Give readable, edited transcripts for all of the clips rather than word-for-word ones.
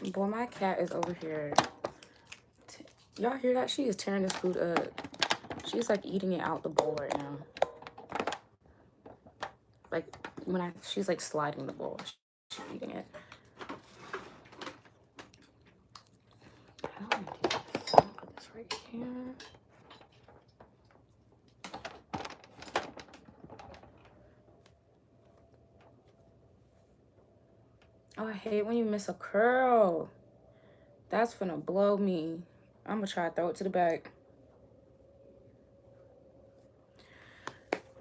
Boy, my cat is over here. Y'all hear that? She is tearing this food up. She's like eating it out the bowl right now. Like she's like sliding the bowl. She's eating it. How do I do this? I'll put this right here. Oh, I hate when you miss a curl. That's gonna blow me. I'm gonna try to throw it to the back.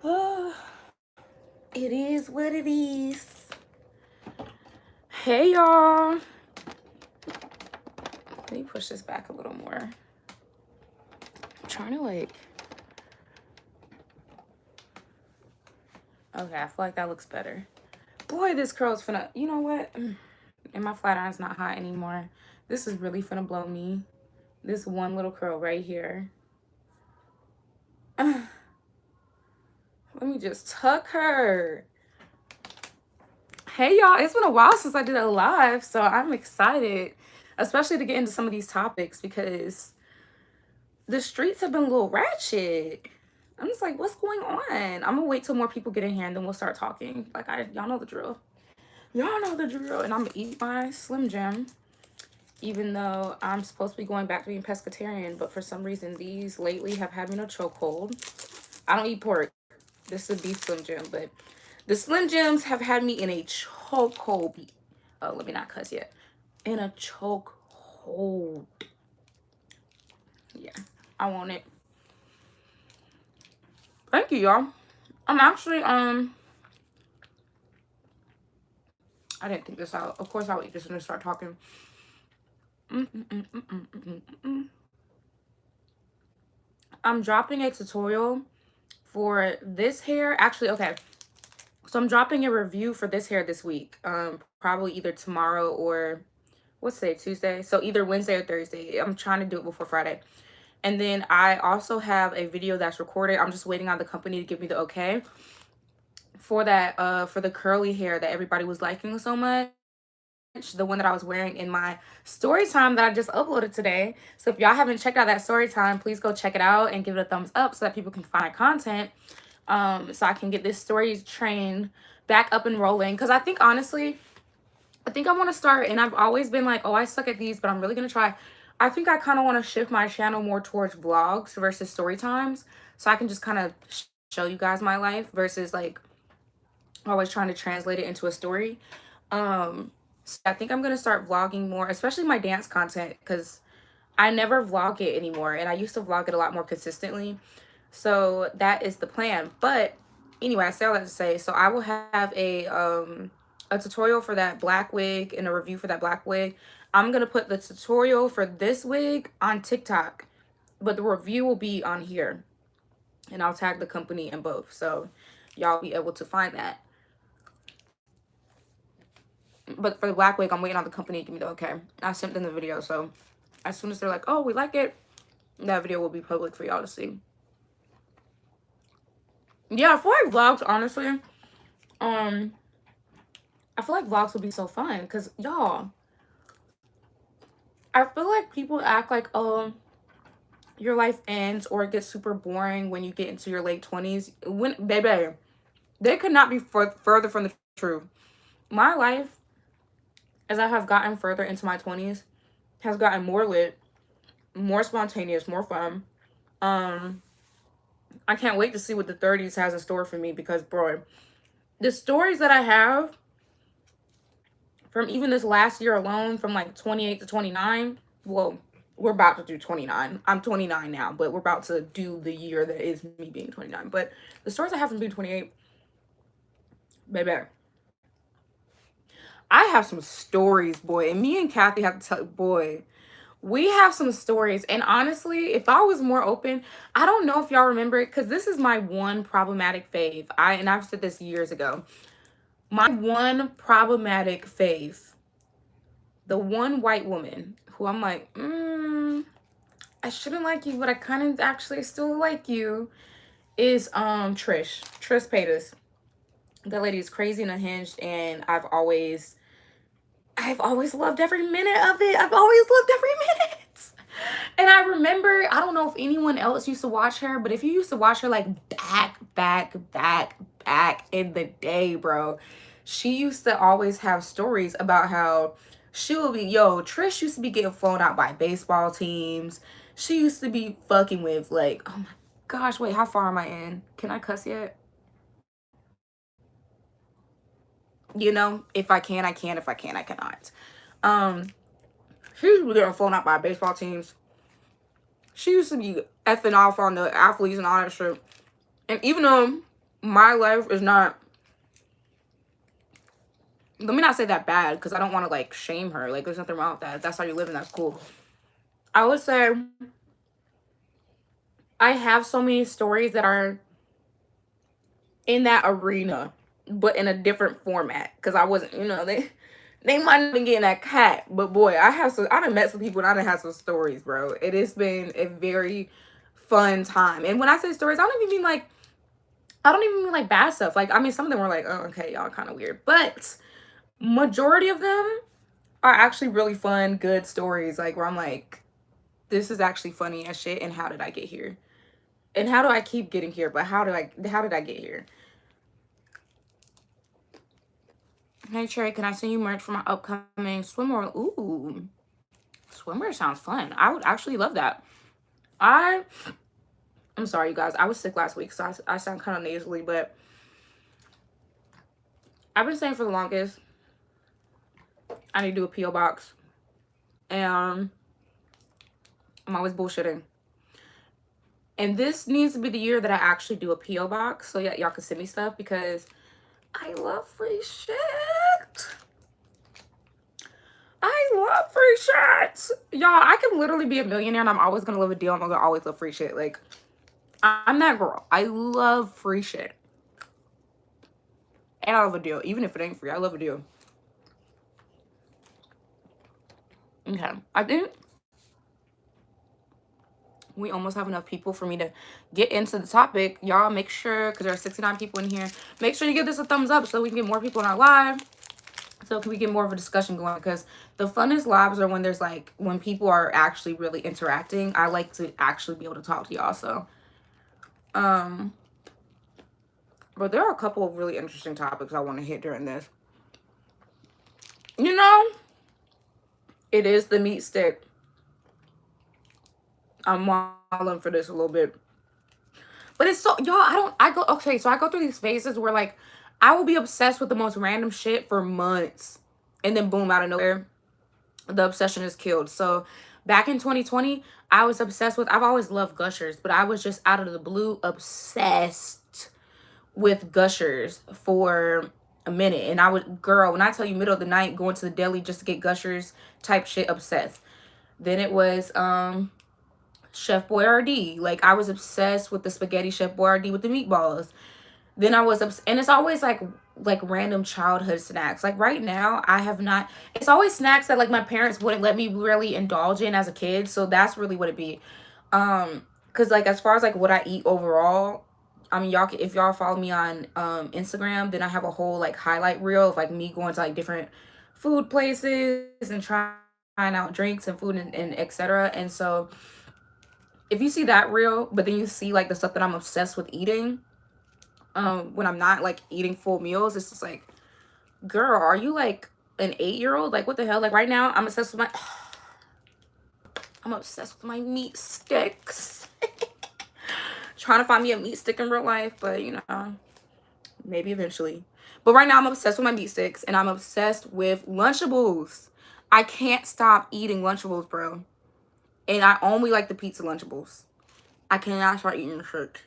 Oh, it is what it is. Hey, y'all. Let me push this back a little more. I'm trying to like... Okay, I feel like that looks better. Boy, this curl's finna... You know what? And my flat iron's not hot anymore. This is really finna blow me. This one little curl right here. Let me just tuck her. Hey, y'all. It's been a while since I did a live, so I'm excited. Especially to get into some of these topics because the streets have been a little ratchet. I'm just like, what's going on? I'm gonna wait till more people get in here and then we'll start talking. Like, y'all know the drill. Y'all know the drill. And I'm gonna eat my Slim Jim, even though I'm supposed to be going back to being pescatarian. But for some reason, these lately have had me in a chokehold. I don't eat pork. This is a beef Slim Jim, but the Slim Jims have had me in a chokehold. Oh, let me not cuss yet. In a chokehold. Yeah, I want it. Thank you, y'all. I'm actually, I didn't think this out. Of course, I'll eat this when I start talking. I'm dropping a tutorial for this hair. Actually, okay. So I'm dropping a review for this hair this week. Probably either tomorrow or, what's today, Tuesday? So either Wednesday or Thursday. I'm trying to do it before Friday. And then I also have a video that's recorded. I'm just waiting on the company to give me the okay for that, for the curly hair that everybody was liking so much. The one that I was wearing in my story time that I just uploaded today. So if y'all haven't checked out that story time, please go check it out and give it a thumbs up so that people can find content. So I can get this story train back up and rolling. Because I think, honestly, I want to start, and I've always been like, oh, I suck at these, but I'm really going to try. I think I kind of want to shift my channel more towards vlogs versus story times. So I can just kind of show you guys my life versus like always trying to translate it into a story. So I think I'm going to start vlogging more, especially my dance content, because I never vlog it anymore. And I used to vlog it a lot more consistently. So that is the plan. But anyway, I say all that to say, so I will have a tutorial for that black wig and a review for that black wig. I'm going to put the tutorial for this wig on TikTok, but the review will be on here. And I'll tag the company in both. So y'all be able to find that. But for the black wig, I'm waiting on the company to give me the okay. I sent them the video, so as soon as they're like, oh, we like it, that video will be public for y'all to see. Yeah, I feel like vlogs, honestly, I feel like vlogs would be so fun, because, y'all, I feel like people act like, oh, your life ends or it gets super boring when you get into your late 20s. When, baby, they could not be further from the truth. My life, as I have gotten further into my 20s, has gotten more lit, more spontaneous, more fun. I can't wait to see what the 30s has in store for me because, bro, the stories that I have from even this last year alone, from like 28 to 29, well, we're about to do 29. I'm 29 now, but we're about to do the year that is me being 29. But the stories I have from being 28, baby, I have some stories, boy. And me and Kathy have to tell, boy, we have some stories. And honestly, if I was more open, I don't know if y'all remember it, because this is my one problematic fave. I've said this years ago. My one problematic fave, the one white woman who I'm like, I shouldn't like you, but I kind of actually still like you, is Trish Paytas. That lady is crazy and unhinged, and I've always I've always loved every minute of it. I've always loved every minute. And I remember, I don't know if anyone else used to watch her, but if you used to watch her like back in the day, bro, she used to always have stories about how she would be, yo, Trish used to be getting flown out by baseball teams. She used to be fucking with like, oh my gosh, wait, how far am I in? Can I cuss yet? You know, if I can, I can. If I can, I cannot. She used to be getting flown out by baseball teams. She used to be effing off on the athletes and all that shit. And even though my life is not, let me not say that bad, because I don't want to like shame her. Like, there's nothing wrong with that. If that's how you live, and that's cool. I would say I have so many stories that are in that arena, but in a different format. Because I wasn't, you know, they might not been getting that cat, but boy, I done met some people and I done had some stories, bro. It has been a very fun time. And when I say stories, I don't even mean like bad stuff. Like, I mean, some of them were like, oh, okay, y'all kind of weird. But majority of them are actually really fun, good stories. Like, where I'm like, this is actually funny as shit. And how did I get here? And how do I keep getting here? But how did I get here? Hey, Trey, can I send you merch for my upcoming swimwear? Ooh, swimwear sounds fun. I would actually love that. I'm sorry, you guys. I was sick last week, so I sound kind of nasally, but I've been saying for the longest, I need to do a P.O. box. And I'm always bullshitting. And this needs to be the year that I actually do a P.O. box, so yeah, y'all can send me stuff, because I love free shit. I love free shit. Y'all, I can literally be a millionaire and I'm always gonna love a deal. I'm gonna always love free shit. Like, I'm that girl. I love free shit. And I love a deal. Even if it ain't free, I love a deal. Okay. I think we almost have enough people for me to get into the topic. Y'all make sure, because there are 69 people in here, make sure you give this a thumbs up so we can get more people in our live. So can we get more of a discussion going? Because the funnest lives are when there's like, when people are actually really interacting. I like to actually be able to talk to y'all. So, but there are a couple of really interesting topics I want to hit during this. You know, it is the meat stick. I'm wilding for this a little bit. But it's so, y'all, I go through these phases where like, I will be obsessed with the most random shit for months. And then boom, out of nowhere, the obsession is killed. So back in 2020, I was obsessed with, I've always loved Gushers, but I was just out of the blue obsessed with Gushers for a minute. And I would, girl, when I tell you middle of the night, going to the deli just to get Gushers type shit, obsessed. Then it was Chef Boyardee. Like, I was obsessed with the spaghetti Chef Boyardee with the meatballs. Then I was and it's always like random childhood snacks. Like right now, I have not, it's always snacks that like my parents wouldn't let me really indulge in as a kid. So that's really what it be. Because like as far as like what I eat overall, I mean, y'all, if y'all follow me on Instagram, then I have a whole like highlight reel of like me going to like different food places and trying out drinks and food and etc. And so if you see that reel, but then you see like the stuff that I'm obsessed with eating, when I'm not like eating full meals, it's just like, girl, are you like an 8-year-old? Like, what the hell? Like right now, I'm obsessed with my meat sticks. Trying to find me a meat stick in real life, but you know, maybe eventually. But right now I'm obsessed with my meat sticks, and I'm obsessed with Lunchables. I can't stop eating Lunchables, bro. And I only like the pizza Lunchables. I cannot start eating the shit.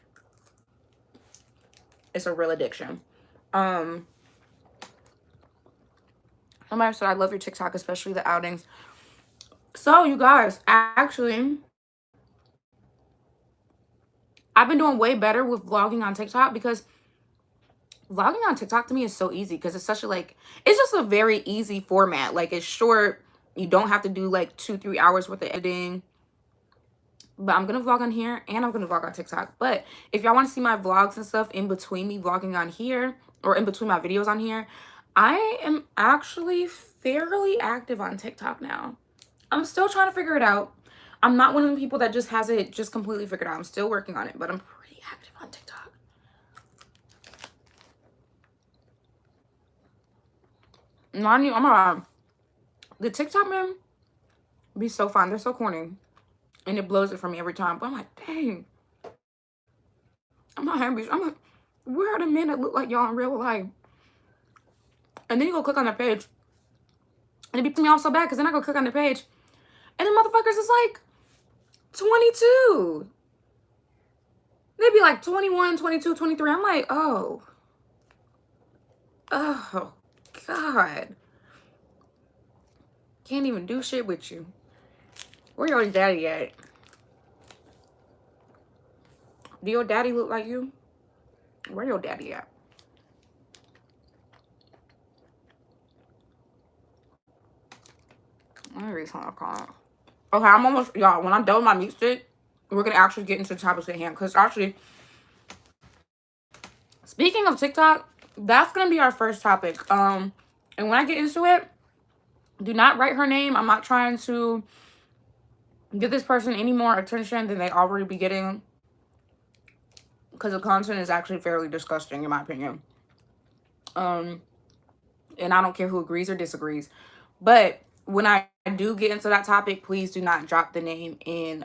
It's a real addiction. Somebody said, I love your TikTok, especially the outings. So, you guys, actually, I've been doing way better with vlogging on TikTok, because vlogging on TikTok to me is so easy, because it's such a like, it's just a very easy format. Like, it's short. You don't have to do like 2-3 hours worth of editing. But I'm going to vlog on here and I'm going to vlog on TikTok. But if y'all want to see my vlogs and stuff in between me vlogging on here, or in between my videos on here, I am actually fairly active on TikTok now. I'm still trying to figure it out. I'm not one of the people that just has it just completely figured out. I'm still working on it, but I'm pretty active on TikTok. Mind you, oh my god. The TikTok men be so fun. They're so corny. And it blows it for me every time. But I'm like, dang. I'm not happy. I'm like, where are the men that look like y'all in real life? And then you go click on their page. And it beats me off so bad because then I go click on their page. And the motherfuckers is like 22. They'd be like 21, 22, 23. I'm like, oh. Oh, God. Can't even do shit with you. Where your daddy at? Do your daddy look like you? Where your daddy at? Let me read something. Okay, I'm almost, y'all, when I'm done with my meat stick, we're going to actually get into the topics at hand. Because actually, speaking of TikTok, that's going to be our first topic. And when I get into it, do not write her name. I'm not trying to give this person any more attention than they already be getting. Because the content is actually fairly disgusting, in my opinion. And I don't care who agrees or disagrees. But when I do get into that topic, please do not drop the name in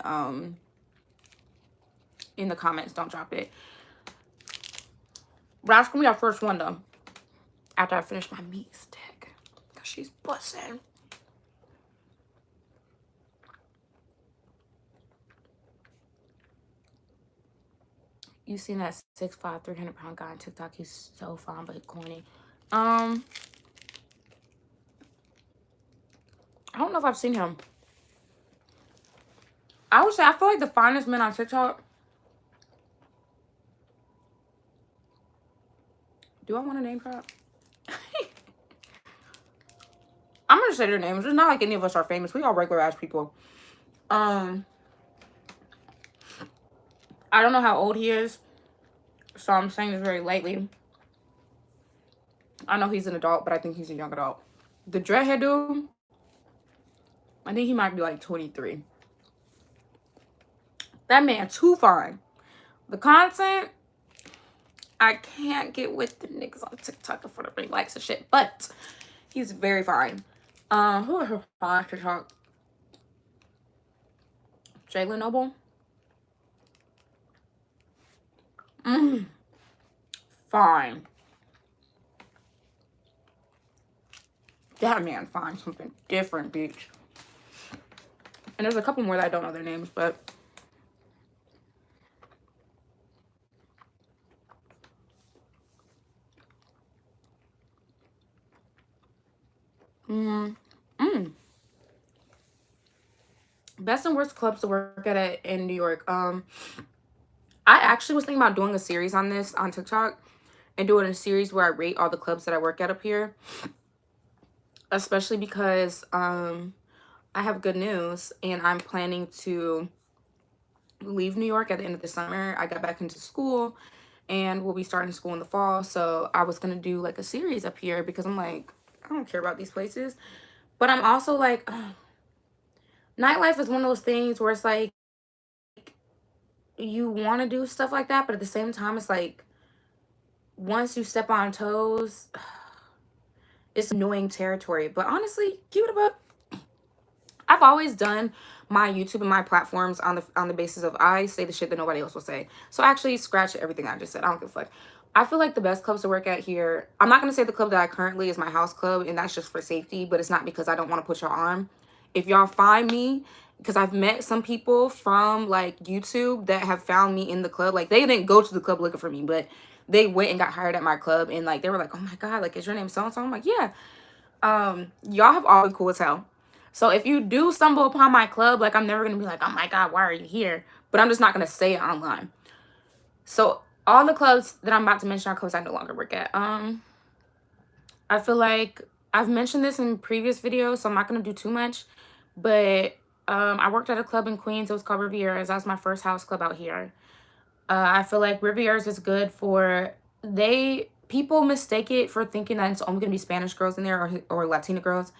the comments. Don't drop it. But that's gonna be our first one though. After I finish my meat stick. Cause she's busting. You seen that 6'5", 300-pound guy on TikTok? He's so fun but corny. I don't know if I've seen him. I would say I feel like the finest men on TikTok. Do I want to name drop? I'm gonna say their names. It's not like any of us are famous. We all regular ass people. I don't know how old he is, so I'm saying this very lightly. I know he's an adult, but I think he's a young adult. The dreadhead dude, I think he might be like 23. That man too fine. The content, I can't get with the niggas on TikTok for the big likes of shit, but he's very fine. Who are her fine TikTok? Jalen Noble. Fine. That man finds something different, bitch. And there's a couple more that I don't know their names, but best and worst clubs to work at in New York. I actually was thinking about doing a series on this on TikTok and doing a series where I rate all the clubs that I work at up here. Especially because I have good news and I'm planning to leave New York at the end of the summer. I got back into school and we'll be starting school in the fall. So I was going to do like a series up here because I'm like, I don't care about these places. But I'm also like, nightlife is one of those things where it's like, you want to do stuff like that. But at the same time, it's like, once you step on toes, it's annoying territory. But honestly, keep it about. I've always done my YouTube and my platforms on the basis of I say the shit that nobody else will say. So actually, scratch everything I just said. I don't give a fuck. I feel like the best clubs to work at here, I'm not going to say the club that I currently is my house club, and that's just for safety, but it's not because I don't want to put y'all on. If y'all find me, because I've met some people from like YouTube that have found me in the club. Like they didn't go to the club looking for me, but they went and got hired at my club, and like they were like, oh my God, like is your name so-and-so? I'm like, yeah. Y'all have all been cool as hell. So if you do stumble upon my club, like I'm never gonna be like, oh my God, why are you here? But I'm just not gonna say it online. So all the clubs that I'm about to mention are clubs I no longer work at. I feel like I've mentioned this in previous videos, so I'm not gonna do too much. But I worked at a club in Queens. It was called Riviera's. That was my first house club out here. I feel like Riviera's is good for people mistake it for thinking that it's only going to be Spanish girls in there or Latina girls.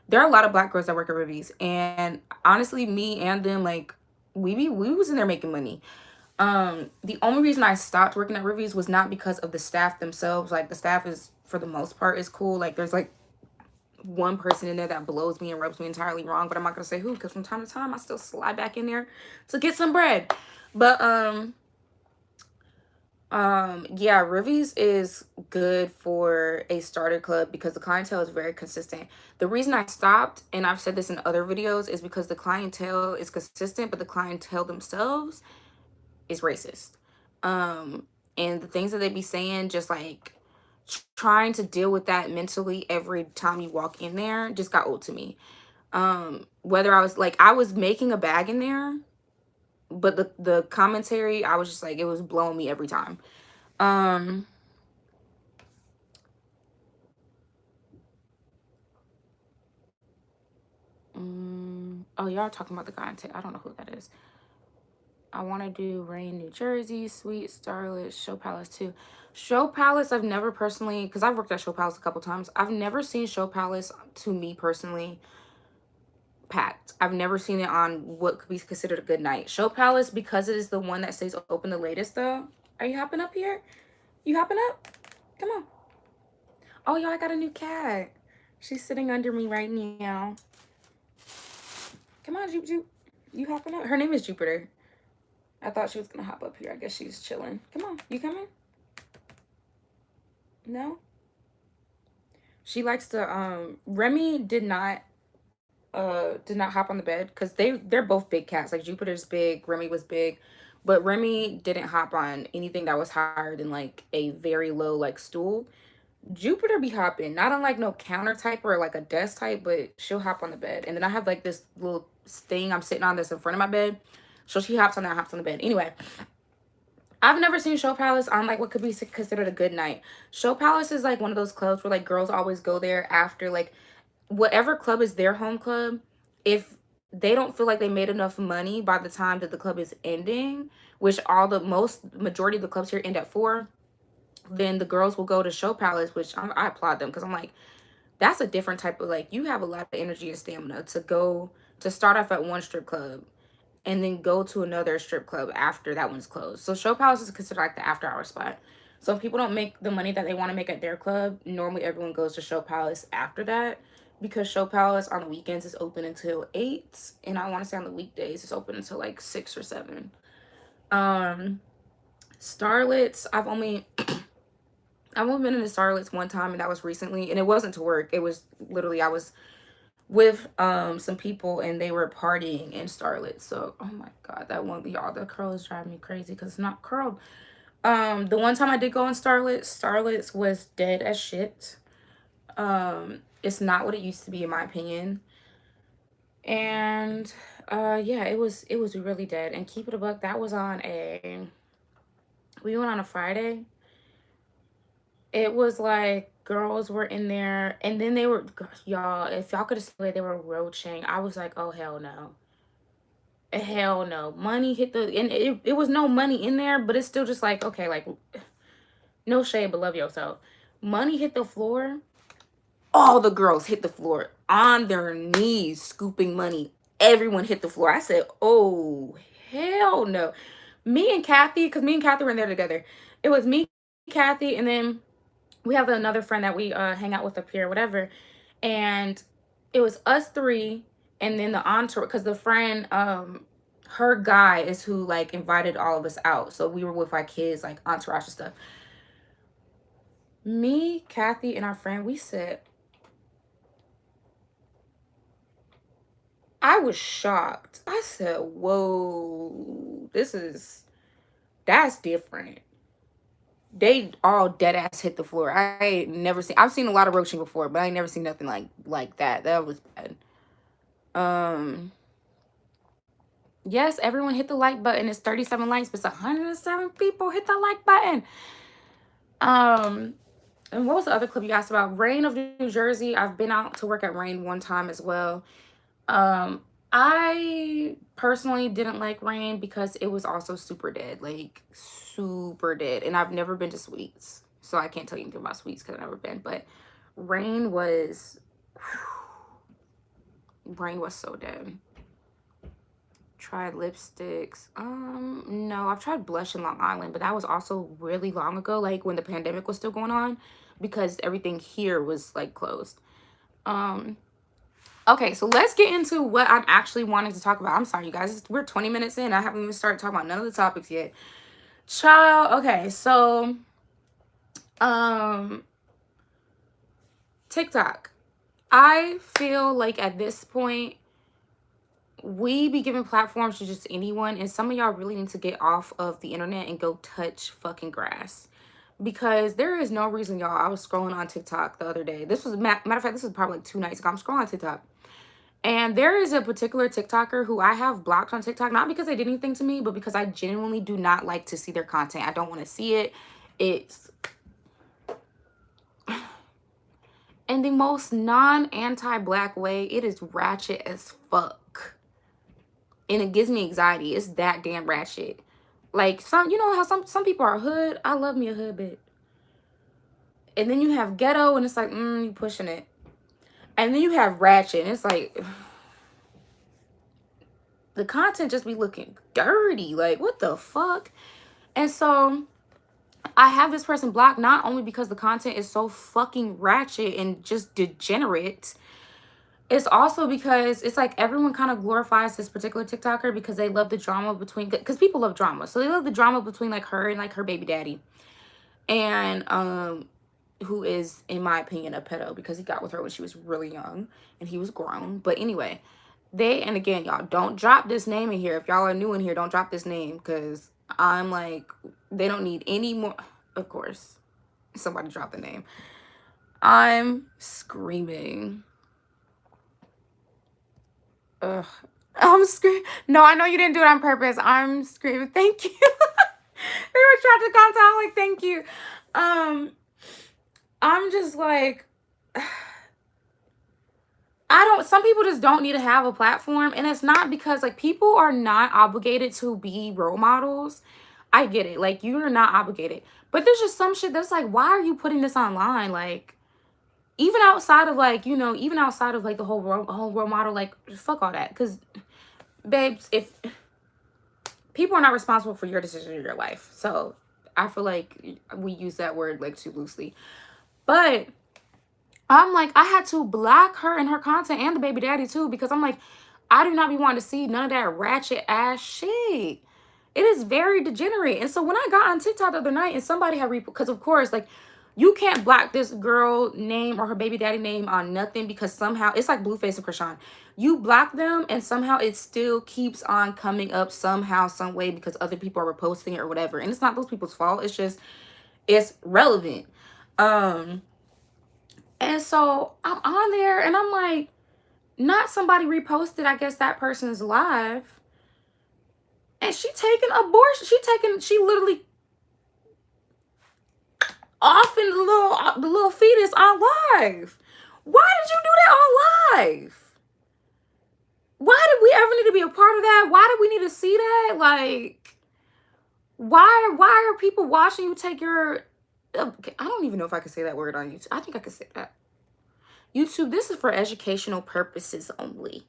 There are a lot of black girls that work at Rivies, and honestly, me and them, like, we was in there making money. The only reason I stopped working at Rivies was not because of the staff themselves. Like, the staff is, for the most part, is cool. Like, there's like one person in there that blows me and rubs me entirely wrong, but I'm not gonna say who, because from time to time I still slide back in there to get some bread. But yeah, Rivies is good for a starter club because the clientele is very consistent. The reason I stopped, and I've said this in other videos, is because the clientele is consistent, but the clientele themselves is racist. And the things that they be saying, just like trying to deal with that mentally every time you walk in there, just got old to me. Whether I was making a bag in there, but the commentary, I was just like, it was blowing me every time. Um oh, y'all talking about the guy I don't know who that is. I want to do Rain, New Jersey, Sweet, Starlet, Show Palace too. Show Palace, I've never personally, because I've worked at Show Palace a couple times, I've never seen Show Palace, to me personally, packed. I've never seen it on what could be considered a good night. Show Palace, because it is the one that stays open the latest though. Are you hopping up here? You hopping up? Come on. Oh, y'all, I got a new cat. She's sitting under me right now. Come on, Jupe Jupe. You hopping up? Her name is Jupiter. I thought she was gonna hop up here. I guess she's chilling. Come on, you coming? No? She likes to Remy did not hop on the bed because they're both big cats. Like, Jupiter's big, Remy was big, but Remy didn't hop on anything that was higher than like a very low like stool. Jupiter be hopping, not on like no counter type or like a desk type, but she'll hop on the bed. And then I have like this little thing I'm sitting on that's in front of my bed. So she hops on that, hops on the bed. Anyway, I've never seen Show Palace on like what could be considered a good night. Show Palace is like one of those clubs where like girls always go there after like whatever club is their home club. If they don't feel like they made enough money by the time that the club is ending, which majority of the clubs here end at 4, then the girls will go to Show Palace, which I applaud them because I'm like, that's a different type of, like, you have a lot of energy and stamina to start off at one strip club and then go to another strip club after that one's closed. So Show Palace is considered like the after hour spot. So if people don't make the money that they want to make at their club, normally everyone goes to Show Palace after that, because Show Palace on the weekends is open until 8, and I want to say on the weekdays it's open until like 6 or 7. Starlets, I've only been in the Starlets one time, and that was recently, and it wasn't to work. It was literally, I was with some people and they were partying in Starlet. So, oh my god, that one, y'all, the curl is driving me crazy because it's not curled. The one time I did go in Starlet's was dead as shit. It's not what it used to be, in my opinion. And yeah, it was really dead. And keep it a buck, that was on a, we went on a Friday. It was like girls were in there, and then they were, y'all, if y'all could have seen they were roaching, I was like, oh hell no. Hell no. Money hit the, and it was no money in there, but it's still just like, okay, like, no shade, but love yourself. Money hit the floor. All the girls hit the floor on their knees, scooping money. Everyone hit the floor. I said, oh, hell no. Me and Kathy, because me and Kathy were in there together. It was me, Kathy, and then we have another friend that we hang out with up here, whatever. And it was us three, and then the entourage, because the friend, her guy is who like invited all of us out. So we were with our kids, like entourage and stuff. Me, Kathy, and our friend, we said, I was shocked. I said, whoa, that's different. They all dead ass hit the floor. I ain't never seen, I've seen a lot of roaching before, but I ain't never seen nothing like that. That was bad. Yes, everyone hit the like button. It's 37 likes, but it's 107 people hit the like button. And what was the other clip you asked about? Rain of New Jersey. I've been out to work at Rain one time as well. I personally didn't like Rain because it was also super dead, like super dead. And I've never been to Sweets. so I can't tell you anything about sweets because I've never been. But Rain was, Rain was so dead. Tried lipsticks. No, I've tried blush in Long Island, but that was also really long ago, like when the pandemic was still going on, because everything here was like closed. Okay, so let's get into what I'm actually wanting to talk about. I'm sorry, you guys. We're 20 minutes in. I haven't even started talking about none of the topics yet. Child, okay, so TikTok. I feel like at this point we be giving platforms to just anyone, and some of y'all really need to get off of the internet and go touch fucking grass, because there is no reason, y'all. I was scrolling on TikTok the other day. This was matter of fact, this was probably like 2 nights ago. I'm scrolling on TikTok, and there is a particular TikToker who I have blocked on TikTok, not because they did anything to me, but because I genuinely do not like to see their content. I don't want to see it. It's in the most non-anti-black way. It is ratchet as fuck. And it gives me anxiety. It's that damn ratchet. Like, you know how some people are hood. I love me a hood bit. And then you have ghetto, and it's like, you pushing it. And then you have ratchet, and it's like, the content just be looking dirty. Like, what the fuck? And so I have this person blocked, not only because the content is so fucking ratchet and just degenerate. It's also because it's like everyone kind of glorifies this particular TikToker because they love the drama between, because people love drama. So they love the drama between like her and like her baby daddy. And who is, in my opinion, a pedo because he got with her when she was really young and he was grown. But anyway, and again, y'all, don't drop this name in here. If y'all are new in here, don't drop this name, because I'm like, they don't need any more. Of course, somebody drop the name. I'm screaming. Ugh. I'm screaming. No, I know you didn't do it on purpose. I'm screaming. Thank you. They were trying to contact. I'm like, thank you. I'm just like, some people just don't need to have a platform. And it's not because, like, people are not obligated to be role models. I get it. Like, you're not obligated. But there's just some shit that's like, why are you putting this online? Like, even outside of, like, you know, even outside of, like, the whole role model, like, fuck all that. Because, babes, if people are not responsible for your decision in your life. So, I feel like we use that word, like, too loosely. But I'm like, I had to block her and her content and the baby daddy, too. Because I'm like, I do not be wanting to see none of that ratchet ass shit. It is very degenerate. And so when I got on TikTok the other night and somebody had because of course, like, you can't block this girl name or her baby daddy name on nothing, because somehow it's like Blueface and Krishan. You block them and somehow it still keeps on coming up somehow, some way, because other people are reposting it or whatever. And it's not those people's fault. It's just, it's relevant. And so I'm on there and I'm like, not somebody reposted, I guess, that person's live. And she taking abortion. She literally off in the little fetus on live. Why did you do that on live? Why did we ever need to be a part of that? Why do we need to see that? Like, why are people watching you take your, I don't even know if I can say that word on YouTube. I think I can say that. YouTube, this is for educational purposes only.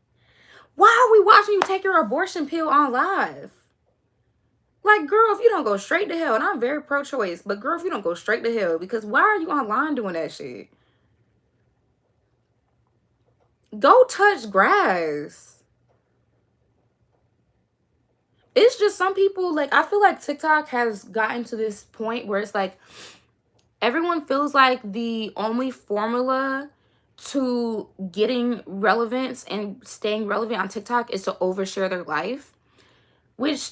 Why are we watching you take your abortion pill on live? Like, girl, if you don't go straight to hell, and I'm very pro-choice, but girl, if you don't go straight to hell, because why are you online doing that shit? Go touch grass. It's just some people, like, I feel like TikTok has gotten to this point where it's like, everyone feels like the only formula to getting relevance and staying relevant on TikTok is to overshare their life, which...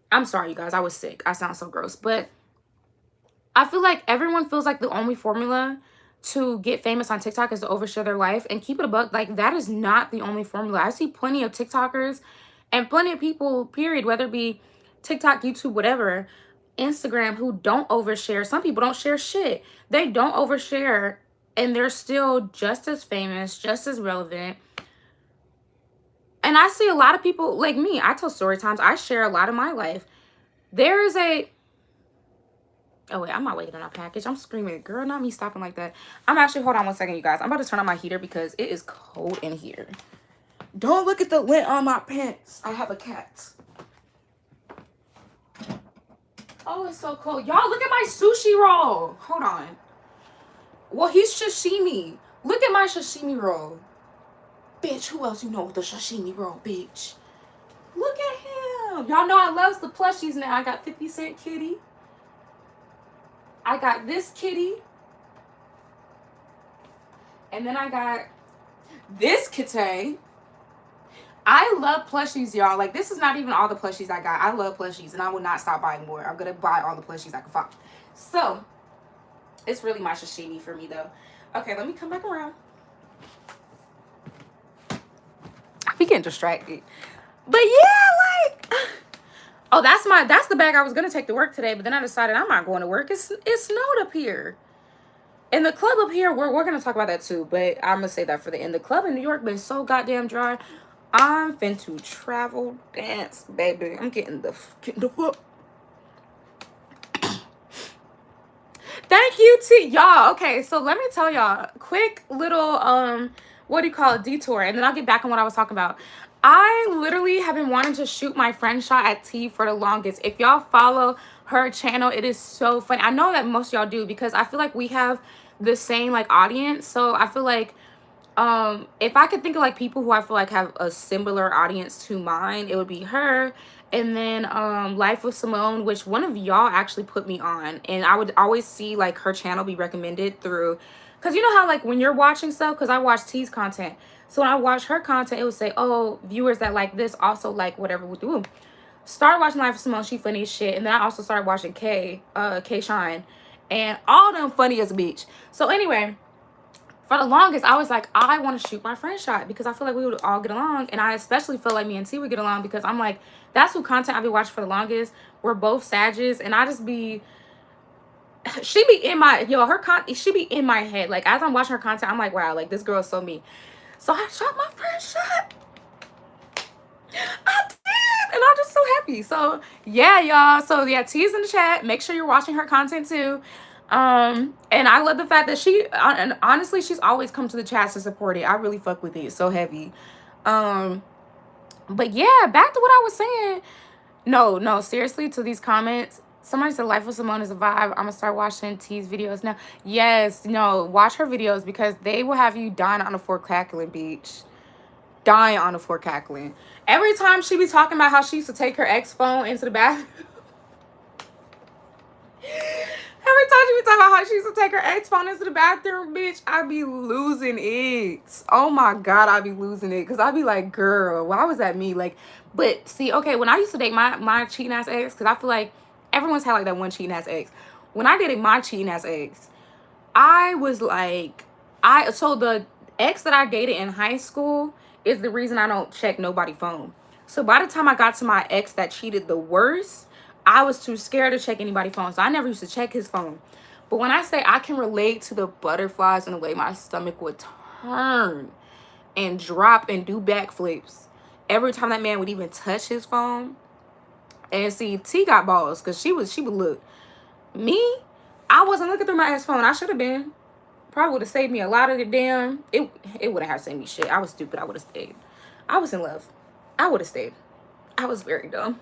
I'm sorry, you guys. I was sick. I sound so gross. But I feel like everyone feels like the only formula to get famous on TikTok is to overshare their life. And keep it a buck. Like, that is not the only formula. I see plenty of TikTokers and plenty of people, period, whether it be TikTok, YouTube, whatever, Instagram, who don't overshare. Some people don't share shit. They don't overshare, and they're still just as famous, just as relevant. And I see a lot of people like me. I tell story times. I share a lot of my life. There is a... Oh, wait, I'm not waiting on a package. I'm screaming. Girl, not me stopping like that. I'm actually, hold on one second, you guys. I'm about to turn on my heater because it is cold in here. Don't look at the lint on my pants. I have a cat. Oh, it's so cold. Y'all, look at my sushi roll. Hold on. Well, he's sashimi. Look at my sashimi roll. Bitch, who else you know with the sashimi roll, bitch? Look at him. Y'all know I love the plushies now. I got 50 Cent kitty. I got this kitty. And then I got this kitty. I love plushies, y'all. Like, this is not even all the plushies I got. I love plushies, and I will not stop buying more. I'm going to buy all the plushies I can find. So, it's really my sashimi for me, though. Okay, let me come back around. We getting distracted. But, yeah, like... Oh, that's the bag I was going to take to work today, but then I decided I'm not going to work. It snowed up here. And the club up here, we're going to talk about that, too. But I'm going to say that for the end. The club in New York been so goddamn dry. I'm finna travel dance, baby. I'm getting the fuck. Thank you to y'all. Okay, so let me tell y'all quick little what do you call it, detour, and then I'll get back on what I was talking about. I literally have been wanting to shoot my friend shot at T for the longest. If y'all follow her channel, it is so funny. I know that most of y'all do because I feel like we have the same like audience. So I feel like if I could think of like people who I feel like have a similar audience to mine, it would be her. And then Life with Simone, which one of y'all actually put me on, and I would always see like her channel be recommended through, because you know how like when you're watching stuff, because I watch T's content, so when I watch her content, it would say, oh, viewers that like this also like whatever we do. Started watching Life with Simone, she funny as shit. And then I also started watching K Shine, and all them funny as a bitch. So anyway, for the longest, I was like, I want to shoot my friend shot because I feel like we would all get along. And I especially feel like me and T would get along because I'm like, that's who content I be watching for the longest. We're both Sages. And I just be, she be in my, she be in my head. Like, as I'm watching her content, I'm like, wow, like, this girl is so me. So I shot my friend shot. I did. And I'm just so happy. So, yeah, y'all. So, yeah, T's in the chat. Make sure you're watching her content, too. And I love the fact that and honestly, she's always come to the chat to support it. I really fuck with it. It's so heavy. But yeah, back to what I was saying. No, seriously, to these comments. Somebody said Life with Simone is a vibe. I'm gonna start watching T's videos now. Yes, no, watch her videos because they will have you dying on the floor cackling, bitch. Dying on the floor cackling. Every time she be talking about how she used to take her ex phone into the bathroom. Every time she be talking about how she used to take her ex phone into the bathroom, bitch, I be losing it. Oh my God, I be losing it. Because I be like, girl, why was that me? Like, but see, okay, when I used to date my cheating ass ex, because I feel like everyone's had like that one cheating ass ex. When I dated my cheating ass ex, I was like, so the ex that I dated in high school is the reason I don't check nobody's phone. So by the time I got to my ex that cheated the worst, I was too scared to check anybody's phone. So I never used to check his phone. But when I say I can relate to the butterflies and the way my stomach would turn and drop and do backflips every time that man would even touch his phone. And see, T got balls because she would look. Me, I wasn't looking through my ex phone. I should have been. Probably would have saved me a lot of the damn. It wouldn't have saved me shit. I was stupid. I would have stayed. I was in love. I would have stayed. I was very dumb.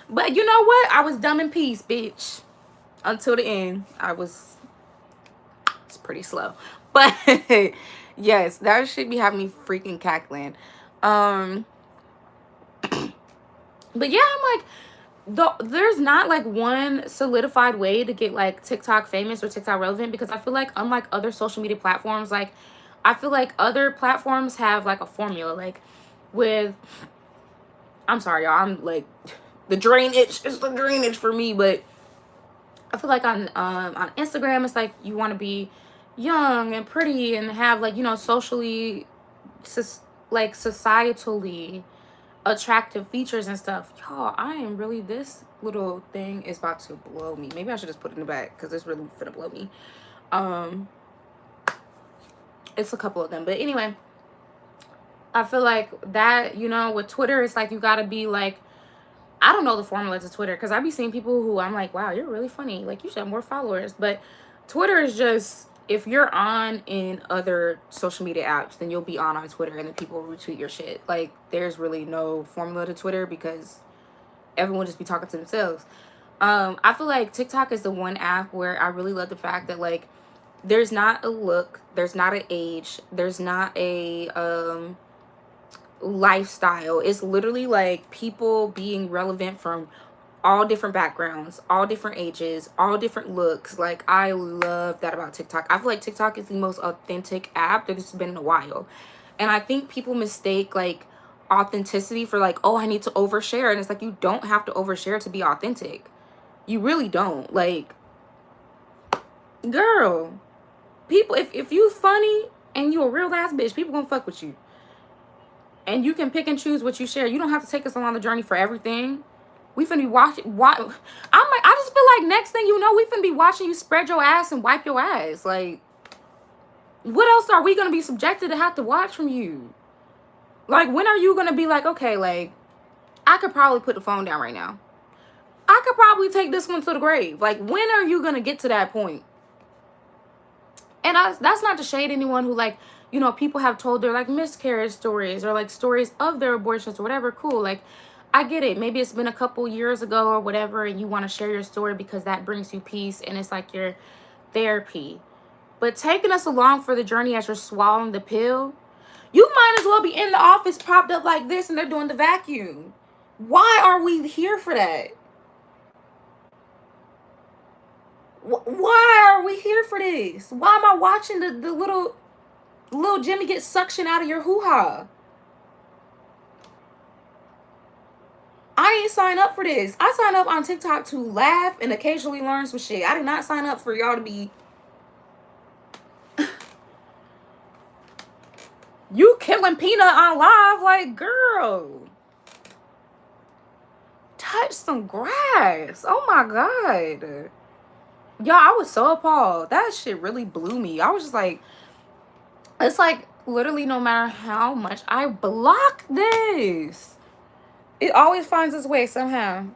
But you know what? I was dumb in peace, bitch. Until the end. It's pretty slow. But yes, that should be having me freaking cackling. But yeah, I'm like, there's not like one solidified way to get like TikTok famous or TikTok relevant, because I feel like unlike other social media platforms, like I feel like other platforms have like a formula. Like with, I'm sorry y'all, I'm like, the drainage is the drainage for me. But I feel like on Instagram, it's like you want to be young and pretty and have like, you know, socially like societally attractive features and stuff. Y'all, I am really, this little thing is about to blow me. Maybe I should just put it in the back because it's really finna blow me. It's a couple of them, but anyway, I feel like that, you know, with Twitter, it's like you gotta be like I don't know the formula to Twitter, because I be seeing people who I'm like, wow, you're really funny. Like, you should have more followers. But Twitter is just, if you're on in other social media apps, then you'll be on Twitter and then people will retweet your shit. Like, there's really no formula to Twitter because everyone just be talking to themselves. I feel like TikTok is the one app where I really love the fact that, like, there's not a look, there's not an age, there's not a lifestyle. It's literally like people being relevant from all different backgrounds, all different ages, all different looks. Like, I love that about TikTok. I feel like TikTok is the most authentic app that has been in a while. And I think people mistake like authenticity for like, oh, I need to overshare. And it's like, you don't have to overshare to be authentic. You really don't. Like, girl, people, if you funny and you a real ass bitch, people gonna fuck with you. And you can pick and choose what you share. You don't have to take us along the journey for everything. We finna be watching. I just feel like next thing you know, we finna be watching you spread your ass and wipe your ass. Like, what else are we gonna be subjected to have to watch from you? Like, when are you gonna be like, okay, like, I could probably put the phone down right now. I could probably take this one to the grave. Like, when are you gonna get to that point? And that's not to shade anyone who, like, you know, people have told their like miscarriage stories or like stories of their abortions or whatever. Cool. Like, I get it. Maybe it's been a couple years ago or whatever, and you want to share your story because that brings you peace and it's like your therapy. But taking us along for the journey as you're swallowing the pill, you might as well be in the office propped up like this and they're doing the vacuum. Why are we here for that? Why are we here for this? Why am I watching the little Jimmy get suction out of your hoo-ha? I ain't sign up for this. I signed up on TikTok to laugh and occasionally learn some shit. I did not sign up for y'all to be you killing Peanut on live. Like, girl, touch some grass. Oh my god. Y'all, I was so appalled. That shit really blew me. I was just like, it's like literally no matter how much I block this, it always finds its way somehow.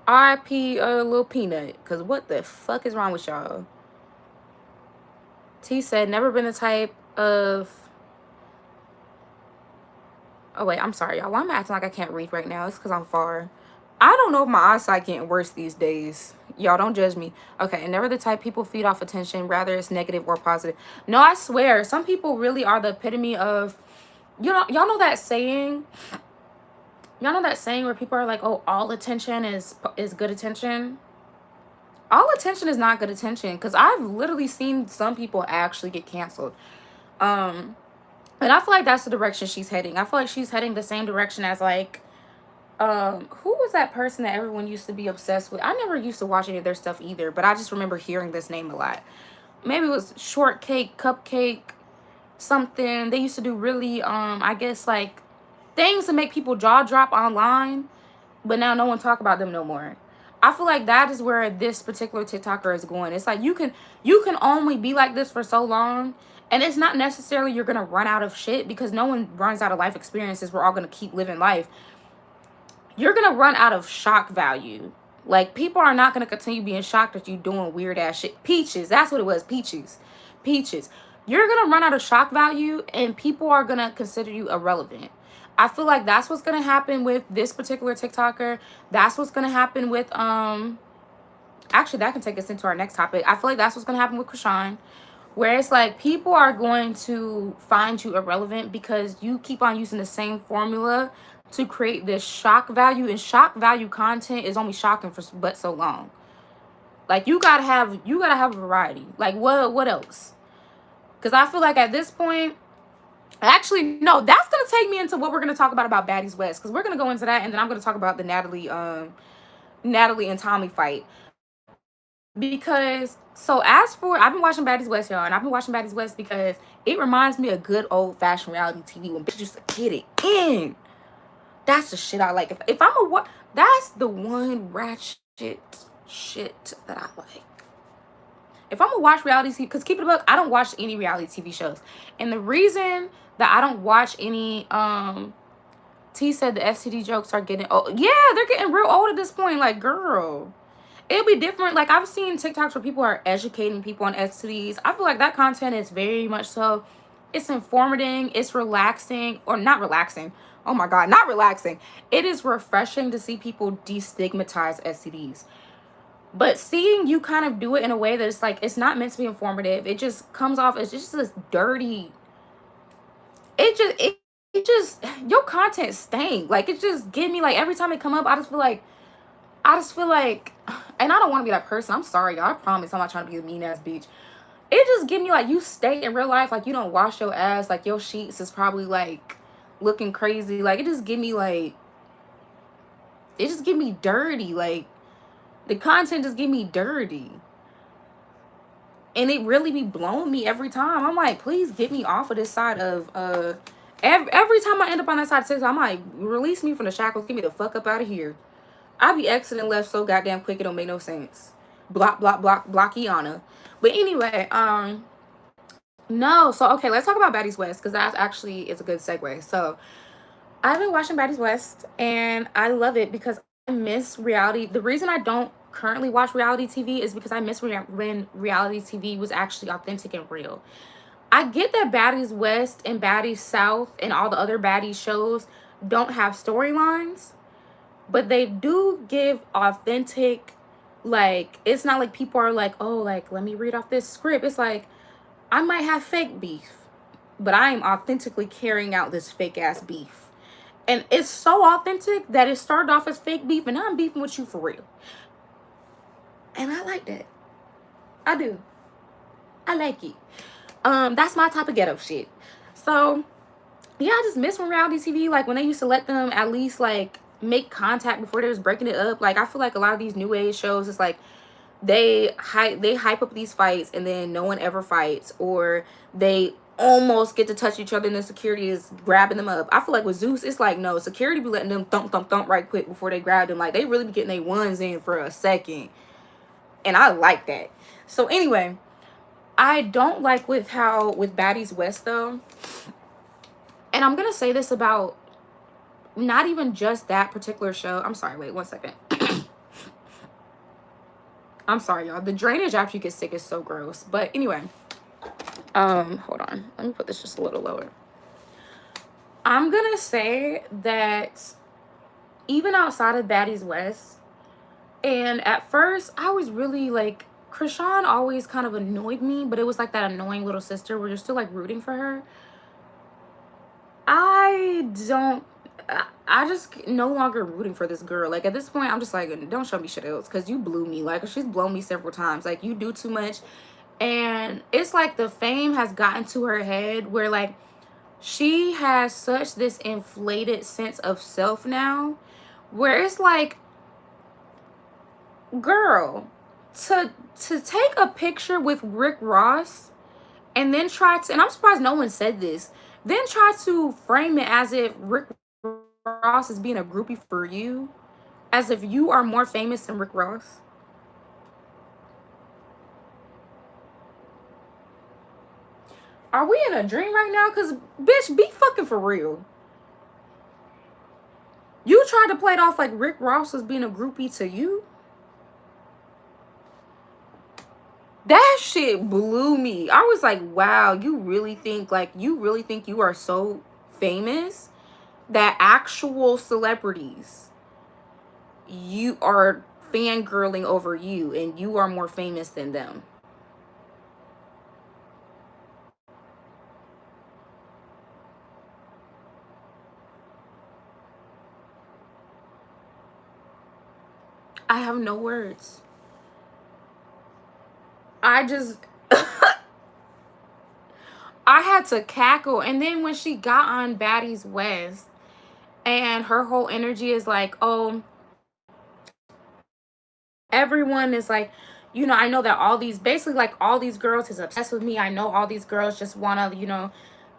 R.I.P. Lil Peanut. Because what the fuck is wrong with y'all? T said, never been the type of... Oh, wait. I'm sorry, y'all. Why am I acting like I can't read right now? It's because I'm far. I don't know if my eyesight getting worse these days. Y'all, don't judge me. Okay, never the type people feed off attention. Rather, it's negative or positive. No, I swear. Some people really are the epitome of... You know, y'all know that saying... Y'all know that saying where people are like, oh, all attention is good attention? All attention is not good attention, because I've literally seen some people actually get canceled. And I feel like that's the direction she's heading. I feel like she's heading the same direction as like, who was that person that everyone used to be obsessed with? I never used to watch any of their stuff either, but I just remember hearing this name a lot. Maybe it was Shortcake, Cupcake, something. They used to do really, I guess like things to make people jaw drop online, but now no one talk about them no more. I feel like that is where this particular TikToker is going. It's like you can only be like this for so long, and it's not necessarily you're gonna run out of shit, because no one runs out of life experiences. We're all gonna keep living life. You're gonna run out of shock value. Like, people are not gonna continue being shocked at you doing weird ass shit. Peaches, that's what it was. Peaches. You're gonna run out of shock value, and people are gonna consider you irrelevant. I feel like that's what's gonna happen with this particular TikToker. That's what's gonna happen with actually, that can take us into our next topic. I feel like that's what's gonna happen with Krishan, where it's like people are going to find you irrelevant because you keep on using the same formula to create this shock value, and shock value content is only shocking for but so long. Like, you gotta have a variety. Like, what else? Because I feel like at this point, actually, no, that's going to take me into what we're going to talk about Baddies West. Because we're going to go into that, and then I'm going to talk about the Natalie and Tommie fight. Because, so as for, I've been watching Baddies West, y'all, and I've been watching Baddies West because it reminds me of good old-fashioned reality TV when bitches used to get it in. That's the shit I like. If I'm a, that's the one ratchet shit that I like. If I'm gonna watch reality TV, because keep it a buck, I don't watch any reality TV shows. And the reason that I don't watch any T said the STD jokes are getting old. Yeah, they're getting real old at this point. Like, girl, it'll be different. Like, I've seen TikToks where people are educating people on STDs. I feel like that content is very much so. It's informative. It's relaxing, or not relaxing. Oh my God, not relaxing. It is refreshing to see people destigmatize STDs. But seeing you kind of do it in a way that it's like, it's not meant to be informative. It just comes off as just this dirty. It just, your content stank. Like, it just give me, like, every time it come up, I just feel like, and I don't want to be that person. I'm sorry, y'all. I promise I'm not trying to be a mean ass bitch. It just give me like, you stay in real life, like, you don't wash your ass, like your sheets is probably like looking crazy. Like, it just give me like, it just give me dirty. Like, the content just give me dirty. And it really be blowing me every time. I'm like, please get me off of this side of every time I end up on that side of TikTok, I'm like, release me from the shackles, get me the fuck up out of here. I be exiting left so goddamn quick it don't make no sense. Block, block, block, block Iana. But anyway, no, so okay, let's talk about Baddies West, because that actually is a good segue. So I've been watching Baddies West and I love it because I miss reality. The reason I don't currently watch reality TV is because I miss when reality TV was actually authentic and real. I get that Baddies West and Baddies South and all the other Baddies shows don't have storylines, but they do give authentic, like, it's not like people are like, oh, like, let me read off this script. It's like, I might have fake beef, but I am authentically carrying out this fake ass beef. And it's so authentic that it started off as fake beef and now I'm beefing with you for real. And I like that. I do. I like it. That's my type of ghetto shit. So yeah, I just miss when reality TV, like when they used to let them at least like make contact before they was breaking it up. Like, I feel like a lot of these new age shows, it's like they hype up these fights and then no one ever fights, or they almost get to touch each other and the security is grabbing them up. I feel like with Zeus, it's like, no, security be letting them thump thump thump right quick before they grab them. Like, they really be getting their ones in for a second, and I like that. So anyway, I don't like with Baddies West though, and I'm gonna say this about not even just that particular show. I'm sorry, wait 1 second. I'm sorry, y'all. The drainage after you get sick is so gross. But anyway, hold on. Let me put this just a little lower. I'm gonna say that even outside of Baddies West, and at first I was really like, Krishan always kind of annoyed me, but it was like that annoying little sister where you're still like rooting for her. I just no longer rooting for this girl. Like, at this point, I'm just like, don't show me shit else, because you blew me. Like, she's blown me several times. Like, you do too much. And it's like the fame has gotten to her head where, like, she has such this inflated sense of self now, where it's like, girl, to take a picture with Rick Ross and then try to, and I'm surprised no one said this, then try to frame it as if Rick Ross is being a groupie for you, as if you are more famous than Rick Ross. Are we in a dream right now? Because, bitch, be fucking for real. You tried to play it off like Rick Ross was being a groupie to you? That shit blew me. I was like, wow, you really think you are so famous that actual celebrities, you are fangirling over you and you are more famous than them? I have no words. I just I had to cackle. And then when she got on Baddies West and her whole energy is like, oh, everyone is like, you know, I know that all these, basically like all these girls is obsessed with me. I know all these girls just want to, you know,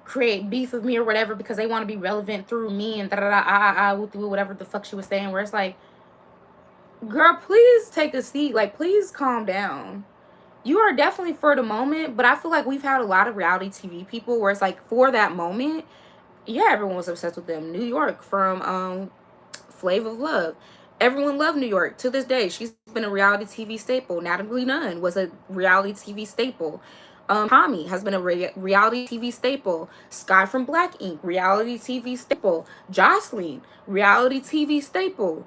create beef with me or whatever because they want to be relevant through me and whatever the fuck she was saying, where it's like, girl, please take a seat. Like, please calm down. You are definitely for the moment, but I feel like we've had a lot of reality TV people where it's like, for that moment, Yeah, everyone was obsessed with them. New York from Flavor of Love. Everyone loved New York. To this day, she's been a reality TV staple. Natalie Nunn was a reality TV staple. Tommie has been a reality TV staple. Sky from Black Ink, reality TV staple. Jocelyn, reality TV staple.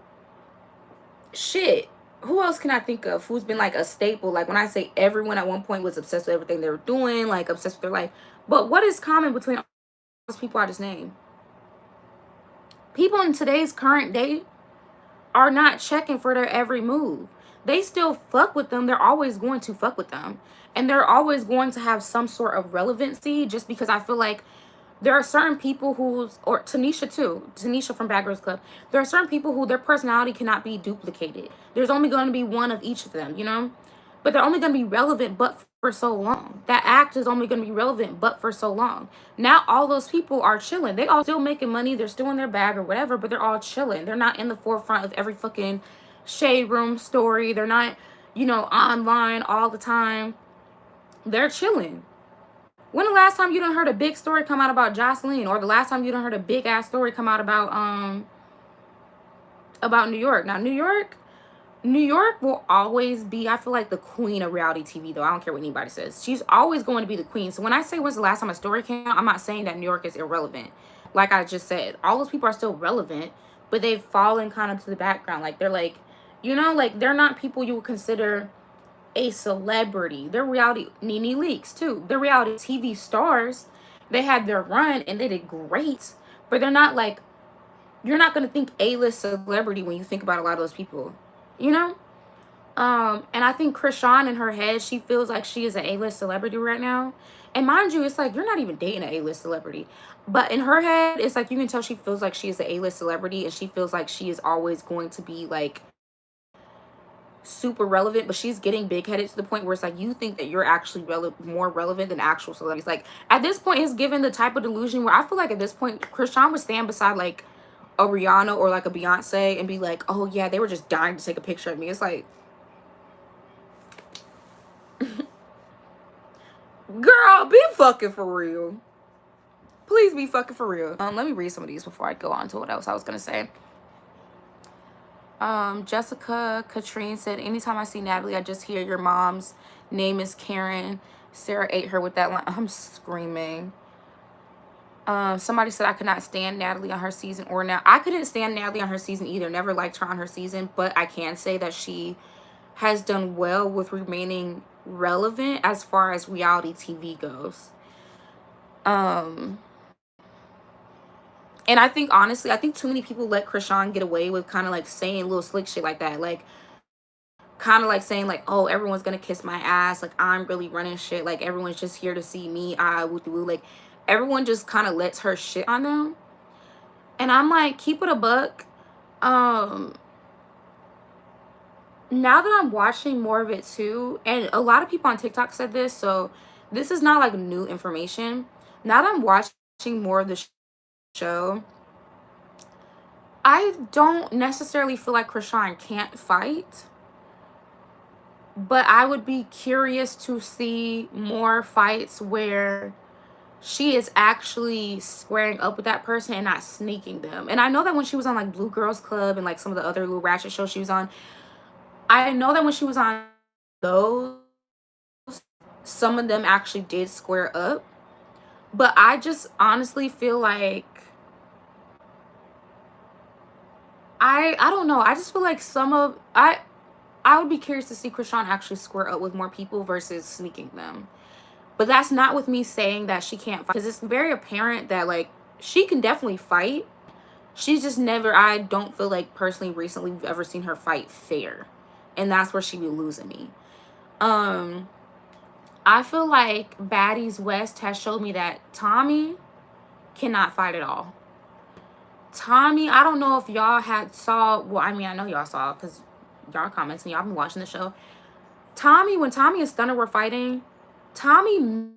Shit. Who else can I think of who's been like a staple? Like when I say everyone at one point was obsessed with everything they were doing, like obsessed with their life. But what is common between all those people I just named? People in today's current day are not checking for their every move. They still fuck with them. They're always going to fuck with them. And they're always going to have some sort of relevancy, just because I feel like there are certain people who's, or Tanisha too, Tanisha from Bad Girls Club, there are certain people who their personality cannot be duplicated. There's only going to be one of each of them, you know? But they're only going to be relevant but for so long. That act is only going to be relevant but for so long. Now all those people are chilling. They all still making money. They're still in their bag or whatever, but they're all chilling. They're not in the forefront of every fucking shade room story. They're not, you know, online all the time. They're chilling. When the last time you done heard a big story come out about Jocelyn, or the last time you done heard a big ass story come out about New York? Now New York will always be, I feel like, the queen of reality TV, though. I don't care what anybody says. She's always going to be the queen. So when I say when's the last time a story came out, I'm not saying that New York is irrelevant. Like I just said, all those people are still relevant, but they've fallen kind of to the background. Like they're like, you know, like they're not people you would consider a celebrity. They're reality, Nene Leakes too. They're reality TV stars. They had their run and they did great, but they're not like, you're not gonna think A-list celebrity when you think about a lot of those people, you know. And I think Krishan in her head, she feels like she is an A-list celebrity right now. And mind you, it's like you're not even dating an A-list celebrity, but in her head, it's like you can tell she feels like she is an A-list celebrity, and she feels like she is always going to be like super relevant, but she's getting big headed to the point where it's like you think that you're actually more relevant than actual celebrities. Like at this point, it's given the type of delusion where I feel like at this point, Krishan would stand beside like a Rihanna or like a Beyonce and be like, oh yeah, they were just dying to take a picture of me. It's like, girl, be fucking for real. Please be fucking for real. Let me read some of these before I go on to what else I was gonna say. Jessica Katrine said, anytime I see Natalie, I just hear your mom's name is Karen. Sarah ate her with that line. I'm screaming. Somebody said I could not stand Natalie on her season or now. I couldn't stand Natalie on her season either. Never liked her on her season, but I can say that she has done well with remaining relevant as far as reality TV goes. And I think, honestly, I think too many people let Krishan get away with kind of like saying little slick shit like that. Like, kind of like saying like, oh, everyone's gonna kiss my ass. Like, I'm really running shit. Like, everyone's just here to see me. Woo. Like, everyone just kind of lets her shit on them. And I'm like, keep it a buck. Now that I'm watching more of it too, and a lot of people on TikTok said this, so this is not like new information. Now that I'm watching more of the show, I don't necessarily feel like Krishan can't fight, but I would be curious to see more fights where she is actually squaring up with that person and not sneaking them. And I know that when she was on like Blue Girls Club and like some of the other little ratchet shows she was on, I know that when she was on those, some of them actually did square up. But I just honestly feel like I don't know. I just feel like I would be curious to see Krishan actually square up with more people versus sneaking them. But that's not with me saying that she can't fight, because it's very apparent that like she can definitely fight. She's just never, I don't feel like personally recently we've ever seen her fight fair. And that's where she be losing me. I feel like Baddies West has showed me that Tommie cannot fight at all. Tommie, I don't know if y'all had saw, well, I mean, I know y'all saw because y'all commenting, y'all been watching the show. Tommie, when Tommie and Stunner were fighting, Tommie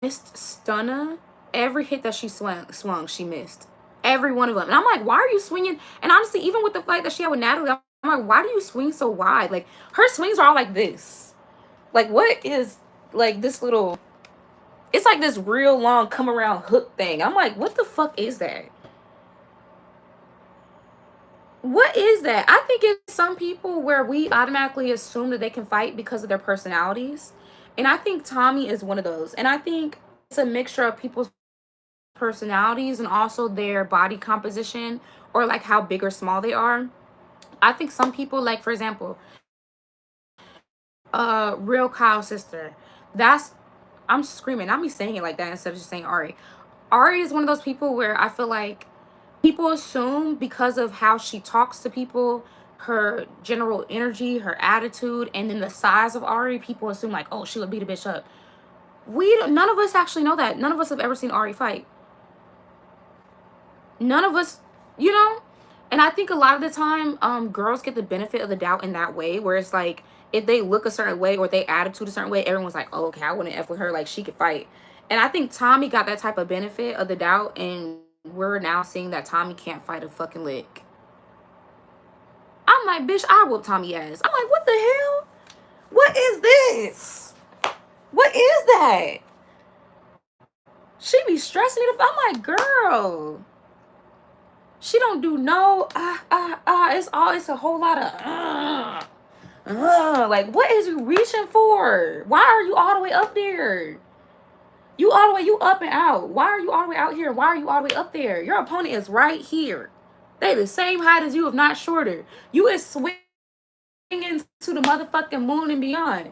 missed Stunner. Every hit that she swung, she missed. Every one of them. And I'm like, why are you swinging? And honestly, even with the fight that she had with Natalie, I'm like, why do you swing so wide? Like, her swings are all like this. Like, what is, like, this little, It's like this real long come around hook thing. I'm like, what the fuck is that? What is that? I think it's some people where we automatically assume that they can fight because of their personalities. And I think Tommie is one of those. And I think it's a mixture of people's personalities and also their body composition, or like how big or small they are. I think some people, like for example, real Kyle's sister. That's I'm screaming. Not me saying it like that instead of just saying Ari. Ari is one of those people where I feel like people assume because of how she talks to people, her general energy, her attitude, and then the size of Ari, people assume like, oh, she would beat a bitch up. None of us actually know that. None of us have ever seen Ari fight. None of us, you know. And I think a lot of the time, girls get the benefit of the doubt in that way, where it's like if they look a certain way or they attitude a certain way, everyone's like, oh, okay, I wouldn't f with her, like she could fight. And I think Tommie got that type of benefit of the doubt, and we're now seeing that Tommie can't fight a fucking lick. I'm like, bitch, I whoop Tommie ass. I'm like, what the hell? What is this? What is that? She be stressing it. I'm like, girl. She don't do no it's a whole lot of like, what is you reaching for? Why are you all the way up there? You all the way, you up and out. Why are you all the way out here? Why are you all the way up there? Your opponent is right here. They the same height as you, if not shorter. You is swinging to the motherfucking moon and beyond.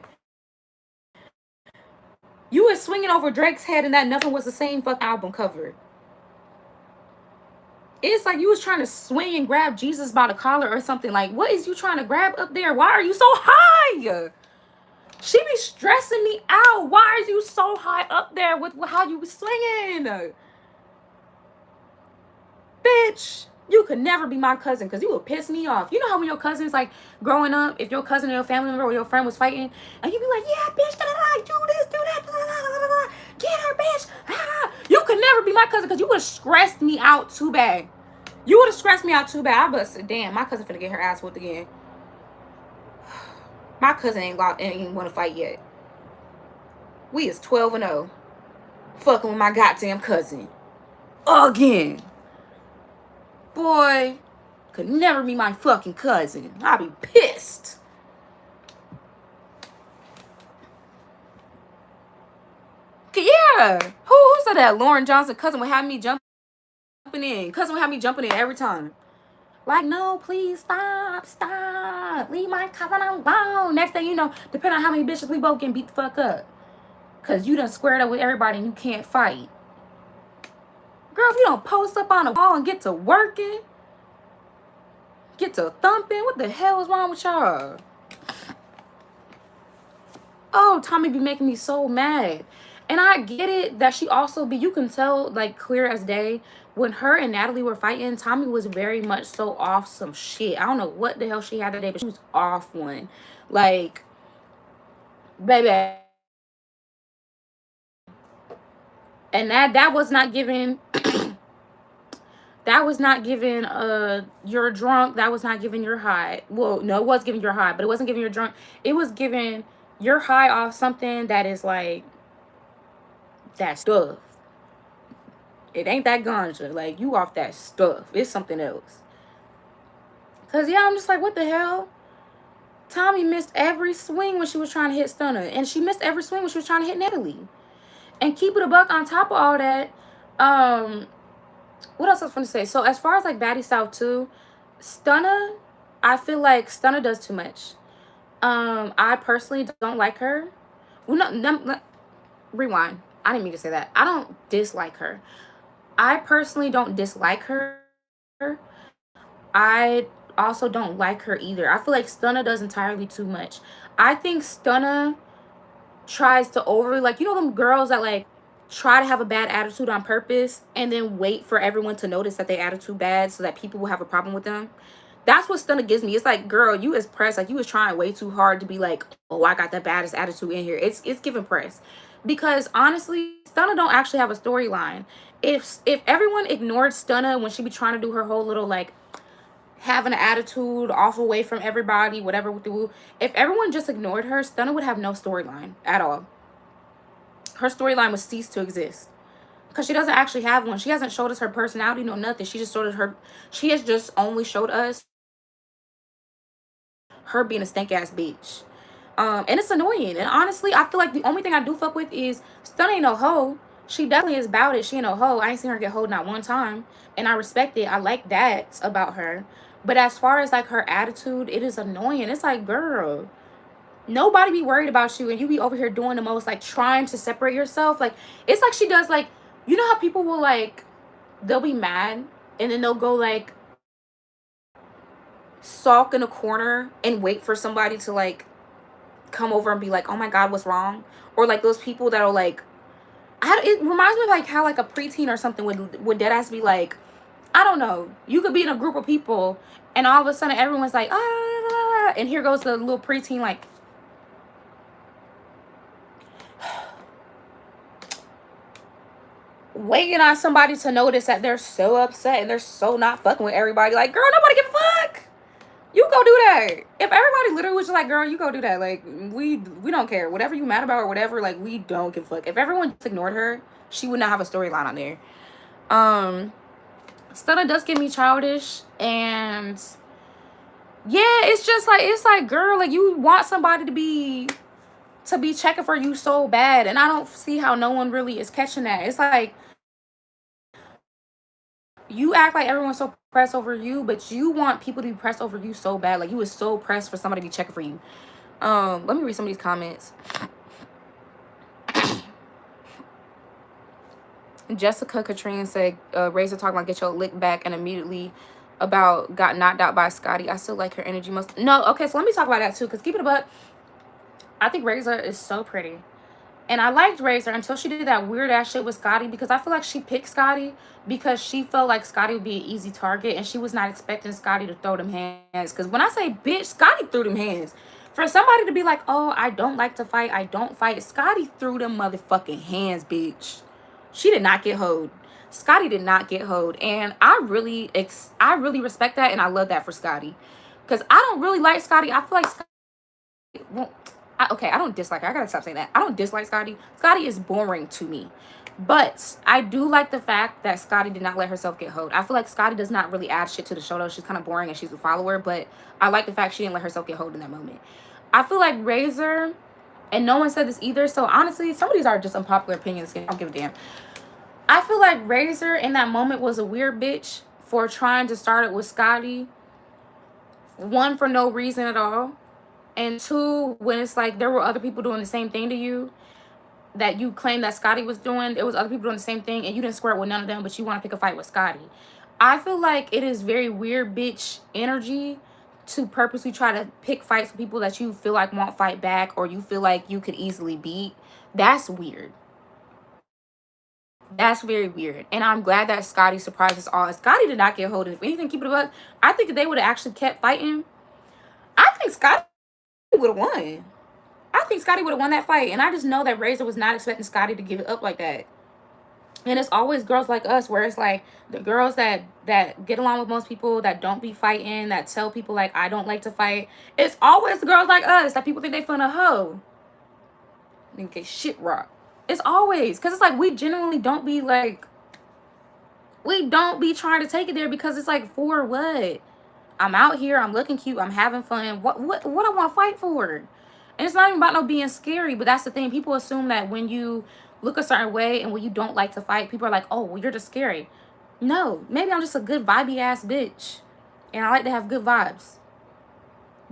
You is swinging over Drake's head and that nothing was the same fucking album cover. It's like you was trying to swing and grab Jesus by the collar or something. Like, what is you trying to grab up there? Why are you so high? She be stressing me out. Why are you so high up there with how you swinging? Bitch, you could never be my cousin because you would piss me off. You know how when your cousins, like, growing up, if your cousin or your family member or your friend was fighting, and you be like, yeah, bitch, do this, do that, get her, bitch. You could never be my cousin because you would have stressed me out too bad. You would have stressed me out too bad. I bust. Damn, my cousin finna get her ass whooped again. My cousin ain't want to fight yet. We is 12-0. Fucking with my goddamn cousin. Again. Boy, could never be my fucking cousin. I'll be pissed. Yeah. Who said that? Lauren Johnson, cousin would have me jumping in. Cousin would have me jumping in every time. Like, no, please stop. Leave my cousin alone. Next thing you know, depending on how many bitches we both getting beat the fuck up. Because you done squared up with everybody and you can't fight. Girl, if you don't post up on the wall and get to working, get to thumping, what the hell is wrong with y'all? Oh, Tommie be making me so mad. And I get it that she also be, you can tell, like, clear as day, when her and Natalie were fighting, Tommie was very much so off some shit. I don't know what the hell she had today, but she was off one. Like, baby. And that was not giving that was not giving you're drunk. That was not giving your high. Well, no, it was giving your high, but it wasn't giving your drunk. It was giving your high off something that is like that stuff. It ain't that ganja. Like, you off that stuff. It's something else. Cause yeah, I'm just like, what the hell? Tommie missed every swing when she was trying to hit Stunner. And she missed every swing when she was trying to hit Natalie. And keep it a buck on top of all that. What else I was going to say? So as far as like Baddie South too, Stunner, I feel like Stunner does too much. I personally don't like her. Well, no, rewind. I didn't mean to say that. I don't dislike her. I personally don't dislike her. I also don't like her either. I feel like Stunner does entirely too much. I think Stunner tries to overly, like, you know them girls that like try to have a bad attitude on purpose and then wait for everyone to notice that they attitude bad so that people will have a problem with them. That's what Stunner gives me. It's like, girl, you as press, like, you was trying way too hard to be like, oh, I got the baddest attitude in here. It's giving press. Because honestly, Stunner don't actually have a storyline. If everyone ignored Stunner when she be trying to do her whole little like having an attitude off away from everybody, whatever with the woo, if everyone just ignored her, Stunner would have no storyline at all. her storyline would cease to exist. Because she doesn't actually have one. She hasn't showed us her personality, no nothing. She just showed us her, she has just only showed us her being a stank ass bitch. And it's annoying. And honestly, I feel like the only thing I do fuck with is Stun ain't no hoe. She definitely is about it. She ain't no hoe. I ain't seen her get hoed not one time. And I respect it. I like that about her. But as far as like her attitude, it is annoying. It's like, girl, nobody be worried about you and you be over here doing the most, like trying to separate yourself. Like, it's like she does, like, you know how people will like, they'll be mad and then they'll go like sulk in a corner and wait for somebody to like come over and be like, oh my god, what's wrong? Or like those people that'll like, it reminds me of like how like a preteen or something would dead ass be like, I don't know, you could be in a group of people and all of a sudden everyone's like, ah, and here goes the little preteen like, waiting on somebody to notice that they're so upset and they're so not fucking with everybody. Like, girl, nobody give a fuck. You go do that. If everybody literally was just like, girl, you go do that. Like, we don't care. Whatever you mad about or whatever, like, we don't give a fuck. If everyone just ignored her, she would not have a storyline on there. Stunna does get me childish, and yeah, it's just like, it's like, girl, like, you want somebody to be checking for you so bad, and I don't see how no one really is catching that. It's like, you act like everyone's so pressed over you, but you want people to be pressed over you so bad. Like, you was so pressed for somebody to be checking for you. Let me read some of these comments. Jessica Katrine said, Razor talking about get your lick back, and immediately about got knocked out by Scotty. I still like her energy most. No, okay, so let me talk about that too, because keep it a buck, I think Razor is so pretty. And I liked Razor until she did that weird ass shit with Scotty, because I feel like she picked Scotty because she felt like Scotty would be an easy target and she was not expecting Scotty to throw them hands. Because when I say bitch, Scotty threw them hands. For somebody to be like, oh, I don't like to fight, I don't fight, Scotty threw them motherfucking hands, bitch. She did not get hoed. Scotty did not get hoed. And I really respect that, and I love that for Scotty. Because I don't really like Scotty. I feel like Scotty, well, okay, I don't dislike her. I gotta stop saying that. I don't dislike Scotty. Scotty is boring to me. But I do like the fact that Scotty did not let herself get hoed. I feel like Scotty does not really add shit to the show, though. She's kind of boring and she's a follower. But I like the fact she didn't let herself get hoed in that moment. I feel like Razor, and no one said this either, so honestly, some of these are just unpopular opinions. I don't give a damn. I feel like Razor in that moment was a weird bitch for trying to start it with Scotty. One, for no reason at all. And two, when it's like there were other people doing the same thing to you that you claim that Scotty was doing, there was other people doing the same thing and you didn't square it with none of them, but you want to pick a fight with Scotty. I feel like it is very weird bitch energy to purposely try to pick fights with people that you feel like won't fight back or you feel like you could easily beat. That's weird. That's very weird. And I'm glad that Scotty surprised us all. Scotty did not get hold of it. If anything, keep it up. I think if they would have actually kept fighting, I think Scotty would have won. I think Scotty would have won that fight. And I just know that Razor was not expecting Scotty to give it up like that. And it's always girls like us where it's like the girls that get along with most people, that don't be fighting, that tell people like, I don't like to fight. It's always the girls like us that people think they finna hoe. They get shit rocked. It's always, because it's like we genuinely don't be like, we don't be trying to take it there because it's like, for what? I'm out here, I'm looking cute, I'm having fun. What I want to fight for? And it's not even about no being scary, but that's the thing. People assume that when you look a certain way and when you don't like to fight, people are like, oh, well, you're just scary. No, maybe I'm just a good vibey ass bitch. And I like to have good vibes.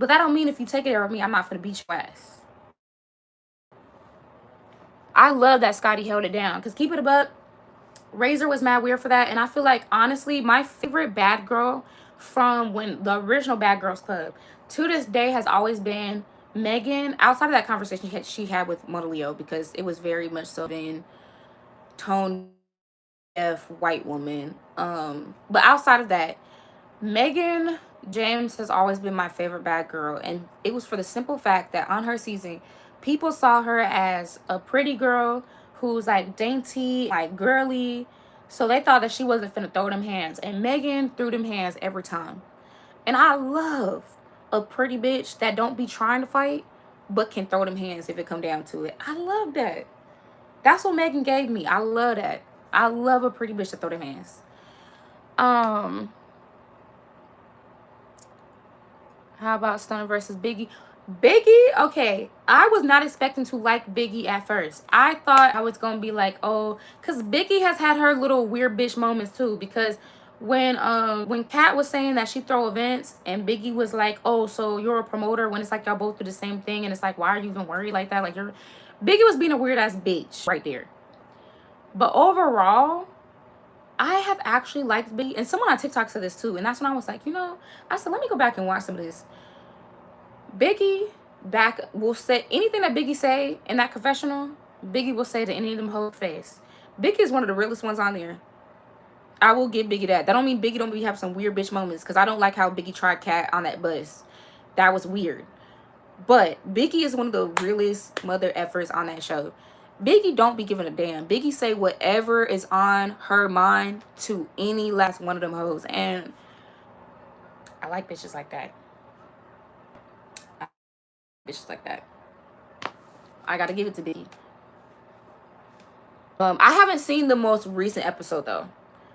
But that don't mean if you take it there with me, I'm not gonna beat your ass. I love that Scotty held it down. Because keep it a buck, Razor was mad weird for that. And I feel like, honestly, my favorite bad girl from when the original Bad Girls Club to this day has always been Megan. Outside of that conversation she had with Mona Leo, because it was very much so in tone deaf white woman. But outside of that, Megan James has always been my favorite bad girl. And it was for the simple fact that on her season, people saw her as a pretty girl who's like dainty, like girly. So they thought that she wasn't finna throw them hands. And Megan threw them hands every time. And I love a pretty bitch that don't be trying to fight, but can throw them hands if it come down to it. I love that. That's what Megan gave me. I love that. I love a pretty bitch to throw them hands. How about Stunner versus Biggie? Biggie, okay. I was not expecting to like Biggie at first. I thought I was gonna be like, oh, because Biggie has had her little weird bitch moments too. Because when Kat was saying that she throw events and Biggie was like, oh, so you're a promoter when it's like y'all both do the same thing, and it's like, why are you even worried like that? Like Biggie was being a weird ass bitch right there. But overall, I have actually liked Biggie, and someone on TikTok said this too, and that's when I was like, I said, let me go back and watch some of this. Biggie back will say anything that Biggie say in that confessional, Biggie will say to any of them whole face. Biggie is one of the realest ones on there. I will give Biggie that. That don't mean Biggie don't be have some weird bitch moments, because I don't like how Biggie tried Cat on that bus. That was weird. But Biggie is one of the realest mother effers on that show. Biggie don't be giving a damn. Biggie say whatever is on her mind to any last one of them hoes. And I like bitches like that. Bitches like that. I gotta give it to Biggie. I haven't seen the most recent episode though.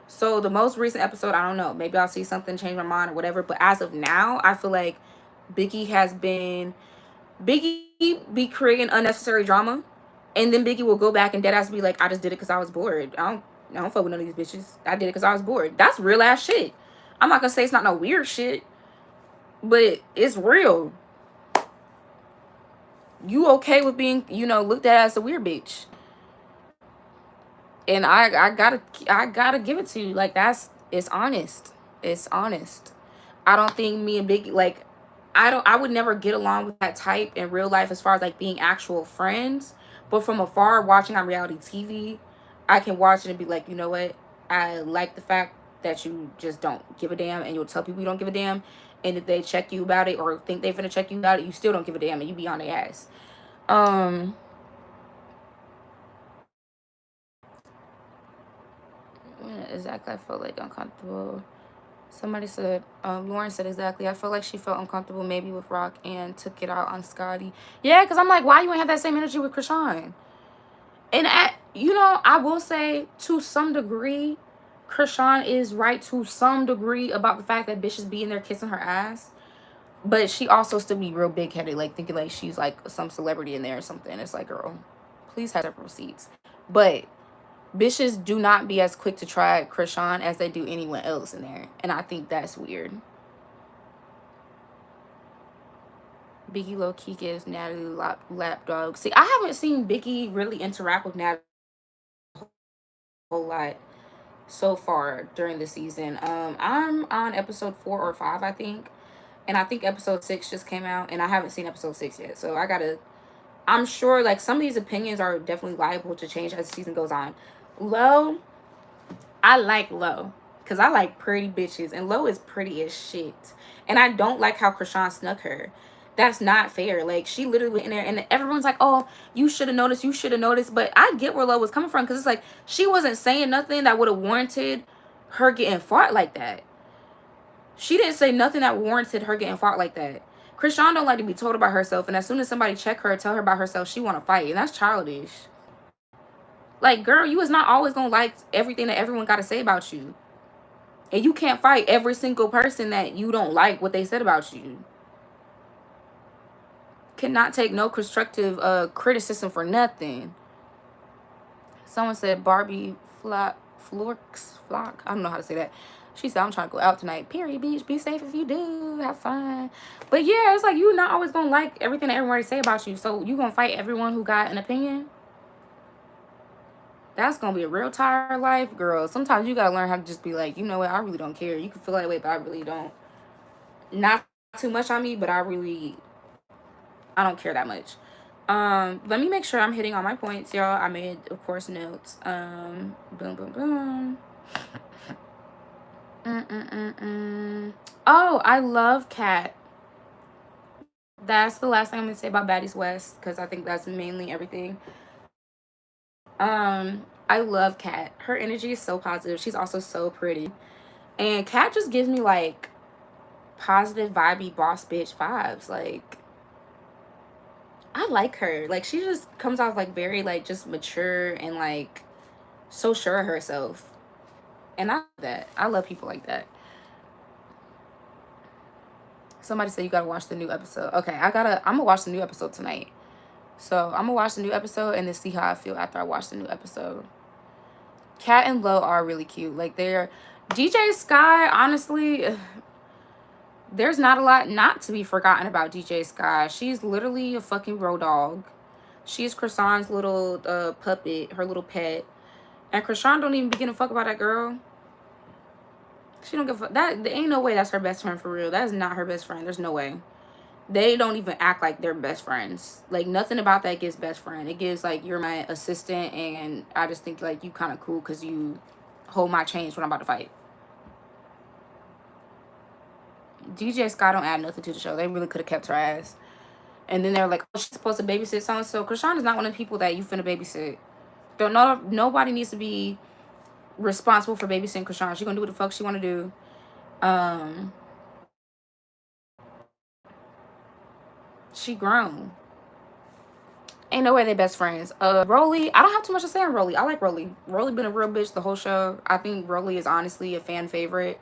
So the most recent episode, I don't know. Maybe I'll see something, change my mind or whatever. But as of now, I feel like Biggie be creating unnecessary drama, and then Biggie will go back and deadass be like, I just did it because I was bored. I don't fuck with none of these bitches. I did it because I was bored. That's real ass shit. I'm not gonna say it's not no weird shit, but it's real. You okay with being, looked at as a weird bitch? And I gotta give it to you. Like, it's honest. It's honest. I don't think me and Biggie, like, I would never get along with that type in real life as far as like being actual friends. But from afar, watching on reality TV, I can watch it and be like, you know what? I like the fact that you just don't give a damn, and you'll tell people you don't give a damn. And if they check you about it or think they finna check you about it, you still don't give a damn and you be on their ass. Exactly, I felt like uncomfortable. Somebody said, Lauren said exactly. I felt like she felt uncomfortable maybe with Rock and took it out on Scotty. Yeah, because I'm like, why you ain't have that same energy with Krishan? And I will say to some degree, Krishan is right to some degree about the fact that bitches be in there kissing her ass. But she also still be real big headed, like thinking like she's like some celebrity in there or something. It's like, girl, please have several seats. But bitches do not be as quick to try Krishan as they do anyone else in there. And I think that's weird. Biggie low-key gives Natalie lap dog. See, I haven't seen Biggie really interact with Natalie a whole lot so far during the season. I'm on episode 4 or 5, I think. And I think episode 6 just came out. And I haven't seen episode 6 yet. So I'm sure like some of these opinions are definitely liable to change as the season goes on. Lo, I like Lo because I like pretty bitches, and Lo is pretty as shit. And I don't like how Krishan snuck her. That's not fair. Like, she literally went in there and everyone's like, oh, you should have noticed, you should have noticed. But I get where Lo was coming from, because it's like she wasn't saying nothing that would have warranted her getting fought like that. She didn't say nothing that warranted her getting fought like that. Krishan don't like to be told about herself, and as soon as somebody check her, tell her about herself, she want to fight, and that's childish. Like, girl, you is not always gonna like everything that everyone got to say about you. And you can't fight every single person that you don't like what they said about you. Cannot take no constructive criticism for nothing. Someone said Barbie Flock. I don't know how to say that. She said, I'm trying to go out tonight. Period, bitch. Be safe if you do. Have fun. But yeah, it's like you're not always gonna like everything that everybody say about you. So you gonna fight everyone who got an opinion? That's gonna be a real tired life, girl. Sometimes you gotta learn how to just be like, you know what, I really don't care. You can feel that way, but I really don't. Not too much on me, but I don't care that much. Let me make sure I'm hitting all my points, y'all. I made, of course, notes. Boom, boom, boom. Oh, I love Kat. That's the last thing I'm gonna say about Baddies West, because I think that's mainly everything. I love Kat. Her energy is so positive. She's also so pretty. And Kat just gives me like positive, vibey, boss bitch vibes. Like, I like her. Like, she just comes off like very like just mature and like so sure of herself. And I love that. I love people like that. Somebody said you gotta watch the new episode. Okay, I'm gonna watch the new episode tonight. So I'm gonna watch the new episode and then see how I feel after I watch the new episode. Cat and Lo are really cute. Like, they're DJ Sky, honestly, there's not a lot not to be forgotten about DJ Sky. She's literally a fucking road dog. She's Krishan's little puppet, her little pet. And Krishan don't even begin to fuck about that girl. She don't give a fuck. There ain't no way that's her best friend for real. That is not her best friend. There's no way. They don't even act like they're best friends. Like, nothing about that gives best friend. It gives like, you're my assistant and I just think like you kind of cool because you hold my change when I'm about to fight. DJ Scott don't add nothing to the show. They really could have kept her ass. And then they're like, oh, she's supposed to babysit so and so. Krishan is not one of the people that you finna babysit. Don't know. Nobody needs to be responsible for babysitting Krishan. She gonna do what the fuck she wanna do. She grown. Ain't no way they best friends. Rolly, I don't have too much to say on Rolly. I like Rolly. Rolly been a real bitch the whole show. I think Rolly is honestly a fan favorite.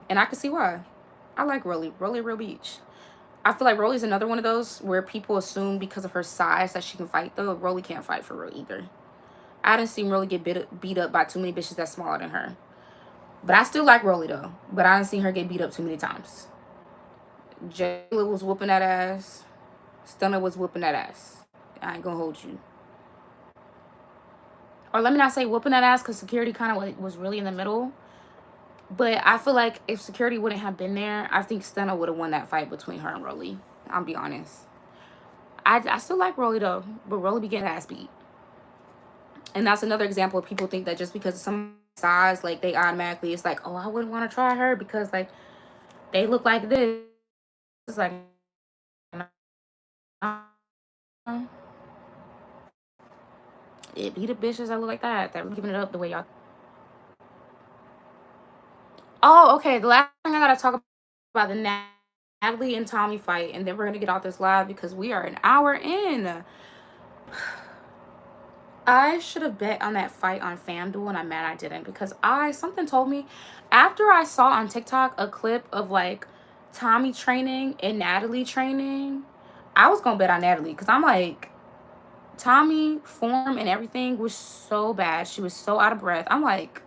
And I can see why. I like Rolly. Rolly real beach. I feel like Rolly's another one of those where people assume because of her size that she can fight, though. Rolly can't fight for real either. I didn't see Rolly get beat up by too many bitches that's smaller than her. But I still like Rolly, though. But I didn't see her get beat up too many times. Jayla was whooping that ass. Stunner was whooping that ass. I ain't gonna hold you. Or let me not say whooping that ass, because security kind of was really in the middle. But I feel like if security wouldn't have been there, I think Stunner would have won that fight between her and Rolly. I'll be honest. I still like Rolly, though. But Rolly be getting ass beat. And that's another example of people think that just because of some size, like, they automatically, it's like, oh, I wouldn't want to try her because, like, they look like this. It's like, it be the bitches that look like that were giving it up the way y'all. Oh, okay. The last thing I gotta talk about the Natalie and Tommie fight, and then we're gonna get off this live because we are an hour in. I should have bet on that fight on FanDuel, and I'm mad I didn't, because something told me after I saw on TikTok a clip of like Tommie training and Natalie training, I was gonna bet on Natalie, because I'm like, Tommie form and everything was so bad. She was so out of breath. I'm like,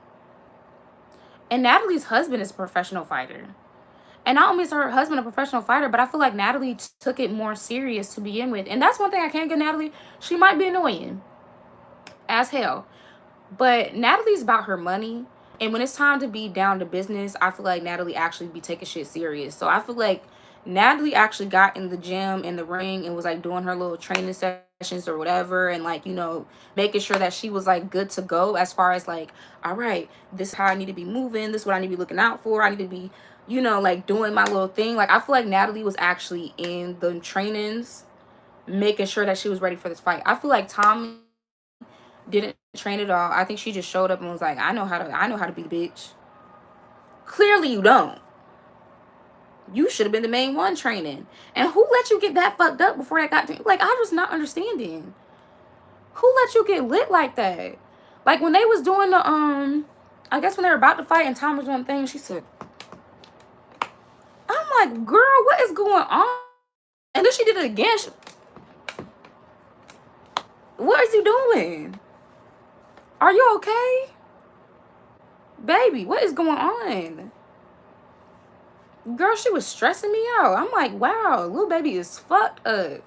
and Natalie's husband is a professional fighter. And not only is her husband a professional fighter, but I feel like Natalie took it more serious to begin with. And that's one thing I can't give Natalie. She might be annoying as hell, but Natalie's about her money. And when it's time to be down to business, I feel like Natalie actually be taking shit serious. So I feel like Natalie actually got in the gym, in the ring, and was like doing her little training sessions or whatever, and like, you know, making sure that she was like good to go as far as like, all right, this is how I need to be moving, this is what I need to be looking out for, I need to be, you know, like doing my little thing. Like, I feel like Natalie was actually in the trainings making sure that she was ready for this fight. I feel like Tommie didn't train at all. I think she just showed up and was like, I know how to be the bitch. Clearly you don't. You should have been the main one training. And who let you get that fucked up before that got to, like, I'm just not understanding. Who let you get lit like that? Like, when they was doing the I guess when they were about to fight and Tom was doing things, she said, I'm like, girl, what is going on? And then she did it again. What is you doing? Are you okay? Baby, what is going on? Girl, she was stressing me out. I'm like, wow, little baby is fucked up.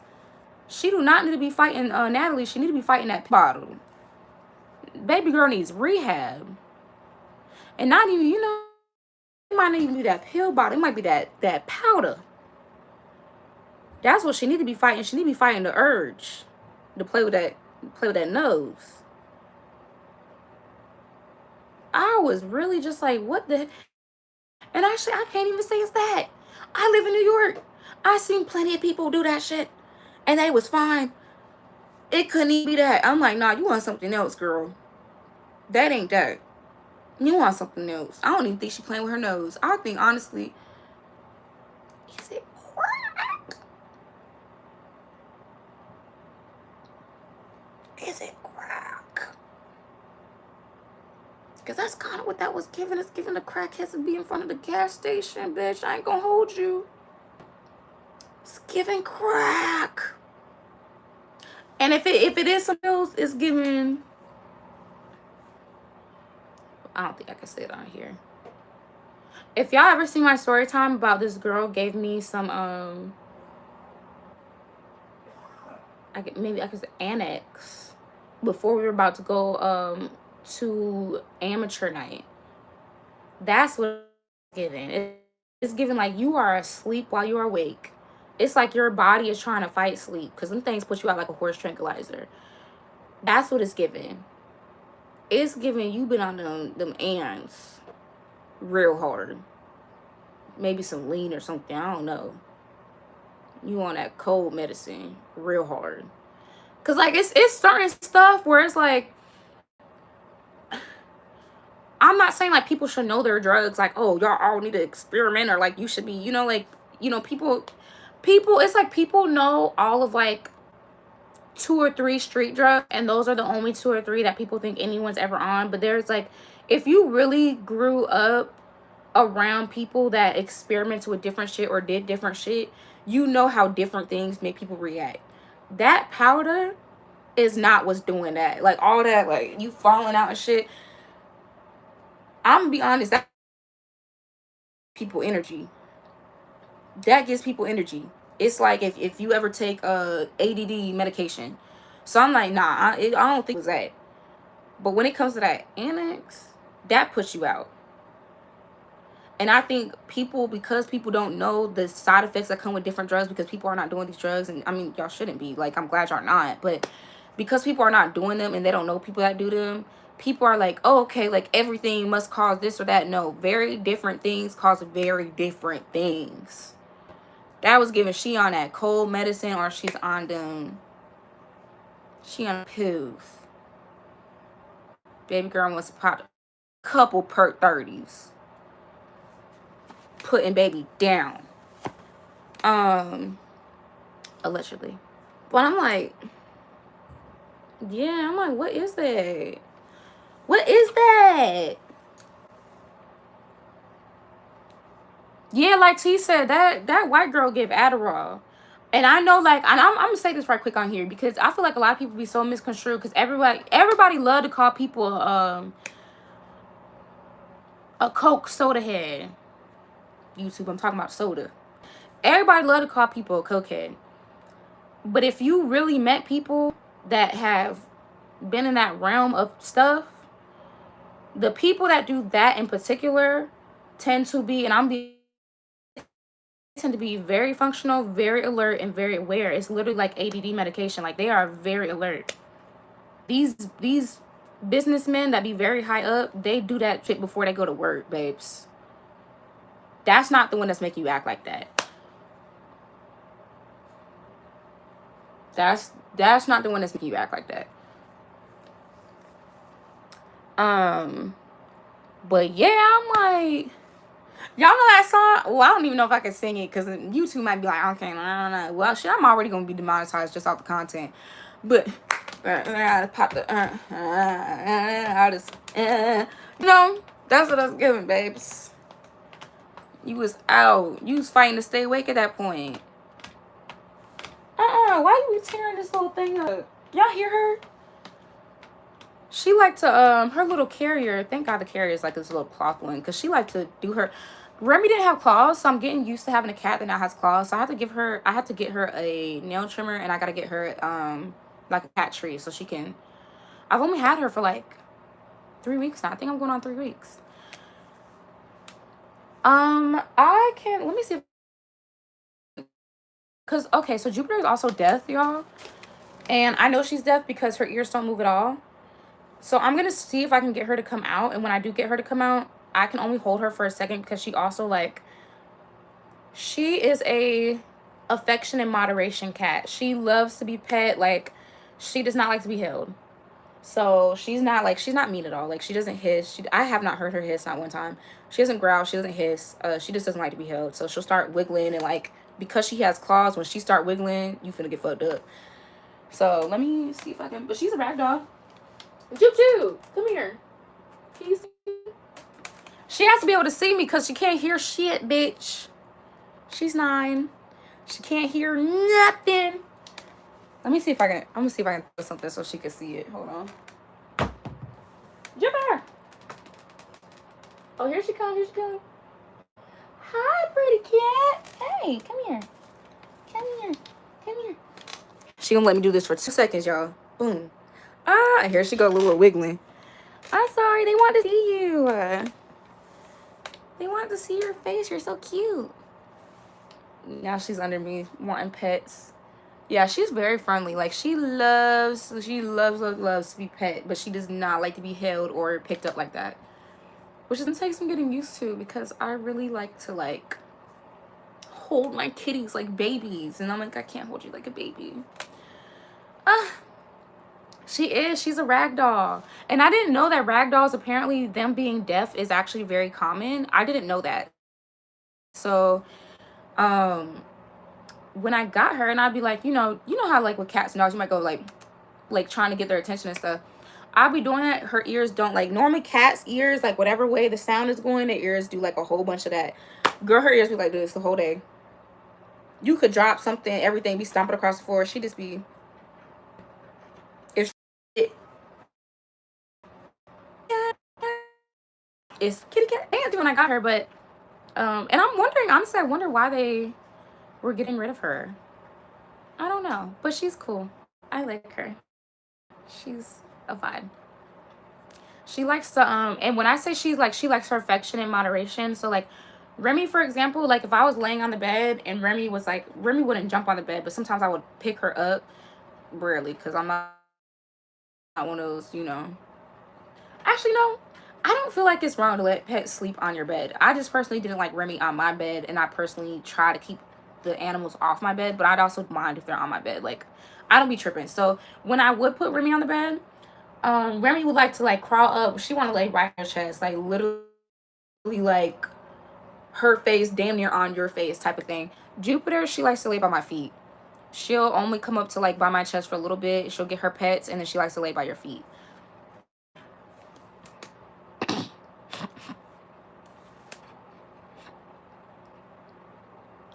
She do not need to be fighting Natalie. She need to be fighting that bottle. Baby girl needs rehab. And not even, you know, it might not even be that pill bottle. It might be that powder. That's what she need to be fighting. She need to be fighting the urge to play with that nose. I was really just like, what the? And actually, I can't even say it's that. I live in New York. I seen plenty of people do that shit, and they was fine. It couldn't even be that. I'm like, nah, you want something else, girl. That ain't that. You want something else. I don't even think she playing with her nose. I think, honestly, is it crack? is it crack? Because that's kind of what that was giving. It's giving the crackheads to be in front of the gas station, bitch. I ain't gonna hold you. It's giving crack. And if it is something else, it's giving... I don't think I can say it on here. If y'all ever see my story time about this girl gave me some maybe I could say annex before we were about to go to amateur night. That's what it's giving. It's giving like you are asleep while you are awake. It's like your body is trying to fight sleep because them things put you out like a horse tranquilizer. That's what it's giving. It's giving you been on them ants real hard. Maybe some lean or something. I don't know. You on that cold medicine real hard. Cause like it's certain stuff where it's like, I'm not saying like people should know their drugs, like, oh, y'all all need to experiment, or like you should be, you know, like, you know, people it's like people know all of like 2 or 3 street drugs, and those are the only 2 or 3 that people think anyone's ever on. But there's like, if you really grew up around people that experimented with different shit or did different shit, you know how different things make people react. That powder is not what's doing that. Like all that, like you falling out and shit. I'm gonna be honest, that people energy. That gives people energy. It's like if you ever take ADD medication. So I'm like, nah, I don't think it was that. But when it comes to that annex, that puts you out. And I think because people don't know the side effects that come with different drugs, because people are not doing these drugs, and I mean, y'all shouldn't be. Like, I'm glad y'all not. But because people are not doing them and they don't know people that do them, people are like, oh, okay, like everything must cause this or that. No, very different things cause very different things. That was given she on that cold medicine, or she's on them. She on pills. Baby girl wants to pop a couple p1lls. Putting baby down. Allegedly. But I'm like, yeah, I'm like, what is that? What is that? Yeah, like T said, that white girl gave Adderall. And I know, like, and I'm gonna say this right quick on here, because I feel like a lot of people be so misconstrued, because everybody love to call people a Coke soda head. YouTube, I'm talking about soda. Everybody love to call people a cokehead. But if you really met people that have been in that realm of stuff, the people that do that in particular tend to be, tend to be very functional, very alert, and very aware. It's literally like ADD medication. Like, they are very alert. These businessmen that be very high up, they do that shit before they go to work, babes. That's not the one that's making you act like that. That's not the one that's making you act like that. But yeah, I'm like, y'all know that song? Well, I don't even know if I can sing it, because YouTube might be like, okay, I don't know. Well, shit, I'm already gonna be demonetized just off the content. But I pop the I just you know, that's what I was giving, babes. You was out. You was fighting to stay awake at that point. Why you be tearing this little thing up? Y'all hear her? She like to her little carrier. Thank God the carrier is like this little cloth one, because she like to do her. Remy didn't have claws, so I'm getting used to having a cat that now has claws. So I had to get her a nail trimmer, and I gotta get her like a cat tree so she can. I've only had her for like 3 weeks now. I think I'm going on 3 weeks. I can, let me see if, because okay, so Jupiter is also deaf, y'all, and I know she's deaf because her ears don't move at all. So I'm gonna see if I can get her to come out, and when I do get her to come out, I can only hold her for a second, because she also, like, she is a affection and moderation cat. She loves to be pet. Like, she does not like to be held. So she's not mean at all. Like, she doesn't hiss. I have not heard her hiss, not one time. She doesn't growl. She doesn't hiss. She just doesn't like to be held. So she'll start wiggling, and like, because she has claws, when she start wiggling, you finna get fucked up. So let me see if I can. But she's a rag doll. Choo, come here. Can you see? She has to be able to see me because she can't hear shit, bitch. She's 9. She can't hear nothing. Let me see if I can. I'm gonna see if I can do something so she can see it. Hold on. Jumper. Oh, here she comes. Here she comes. Hi, pretty cat. Hey, come here. Come here. Come here. She gonna let me do this for 2 seconds, y'all. Boom. Ah, here she go, a little wiggling. I'm sorry. They want to see you. They want to see your face. You're so cute. Now she's under me wanting pets. Yeah, she's very friendly. Like, she loves to be pet, but she does not like to be held or picked up like that. Which is gonna take some getting used to because I really like to, like, hold my kitties like babies. And I'm like, I can't hold you like a baby. She's a rag doll. And I didn't know that rag dolls, apparently them being deaf is actually very common. I didn't know that. So, when I got her, and I'd be like, you know how, like, with cats and dogs, you might go, like trying to get their attention and stuff. I'll be doing that. Her ears don't, like, normally cats' ears, like, whatever way the sound is going, their ears do, like, a whole bunch of that. Girl, her ears be like this the whole day. You could drop something, everything be stomping across the floor. She just be... It's kitty cat. And when I got her, but... and I'm wondering, honestly, I wonder why they were getting rid of her. I don't know. But she's cool. I like her. She's a vibe. She likes to, and when I say she likes her affection in moderation. So, like, Remy, for example, like, if I was laying on the bed and Remy wouldn't jump on the bed, but sometimes I would pick her up. Rarely, because I'm not one of those, Actually, no. I don't feel like it's wrong to let pets sleep on your bed. I just personally didn't like Remy on my bed, and I personally try to keep the animals off my bed, but I'd also mind if they're on my bed. Like, I don't be tripping. So when I would put Remy on the bed, Remy would like to, like, crawl up. She want to lay right on your chest, like, literally, like, her face damn near on your face type of thing. Jupiter, she likes to lay by my feet. She'll only come up to, like, by my chest for a little bit. She'll get her pets, and then she likes to lay by your feet.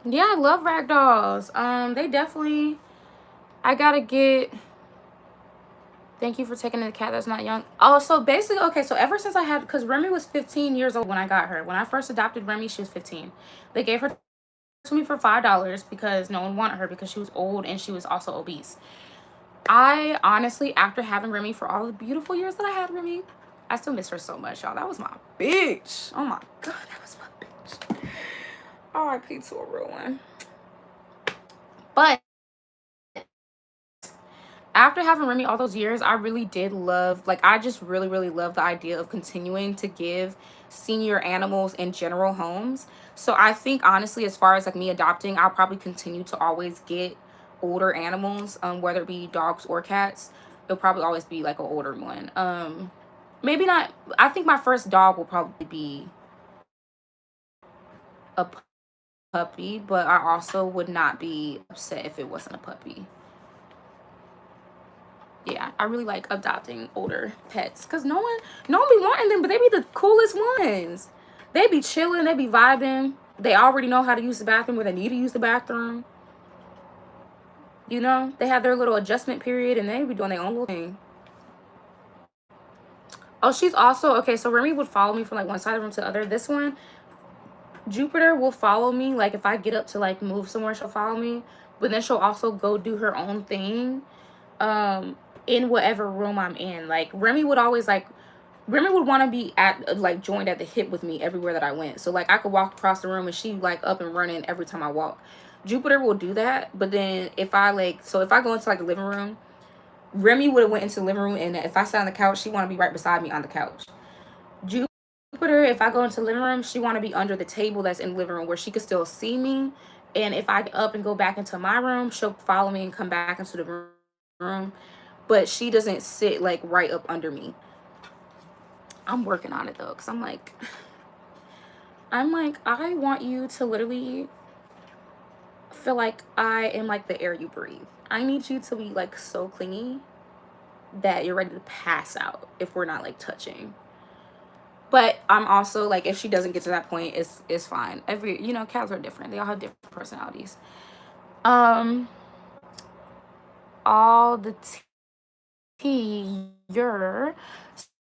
Yeah, I love rag dolls. They definitely... I gotta get... Thank you for taking in a cat that's not young. Oh, so basically, okay, so ever since I had... Because Remy was 15 years old when I got her. When I first adopted Remy, she was 15. They gave her to me for $5 because no one wanted her because she was old and she was also obese. I honestly, after having Remy for all the beautiful years that I had Remy, I still miss her so much, y'all. That was my bitch. Oh my God, that was my bitch. R.I.P. to a real one. But after having Remy all those years, I really did love, like, I just really, really love the idea of continuing to give senior animals in general homes. So I think, honestly, as far as, like, me adopting, I'll probably continue to always get older animals, whether it be dogs or cats. It'll probably always be, like, an older one. Maybe not, I think my first dog will probably be a puppy, but I also would not be upset if it wasn't a puppy. Yeah, I really like adopting older pets because no one be wanting them, but they be the coolest ones. They be chilling, they be vibing. They already know how to use the bathroom when they need to use the bathroom. They have their little adjustment period and they be doing their own little thing. Oh, she's also, okay, so Remy would follow me from, like, one side of the room to the other. This one, Jupiter will follow me. Like, if I get up to, like, move somewhere, she'll follow me. But then she'll also go do her own thing. In whatever room I'm in. Like, Remy would always, like, Remy would want to be at, like, joined at the hip with me everywhere that I went. So, like, I could walk across the room and she, like, up and running every time I walk. Jupiter will do that. But then if I, like, so if I go into, like, the living room, Remy would have went into the living room, and if I sat on the couch, she want to be right beside me on the couch. Jupiter, if I go into the living room, she want to be under the table that's in the living room where she could still see me. And if I get up and go back into my room, she'll follow me and come back into the room. But she doesn't sit, like, right up under me. I'm working on it, though, because I'm like, I want you to literally feel like I am like the air you breathe. I need you to be like so clingy that you're ready to pass out if we're not like touching. But I'm also like, if she doesn't get to that point, it's fine. Every, you know, cats are different. They all have different personalities. Um, all the tea.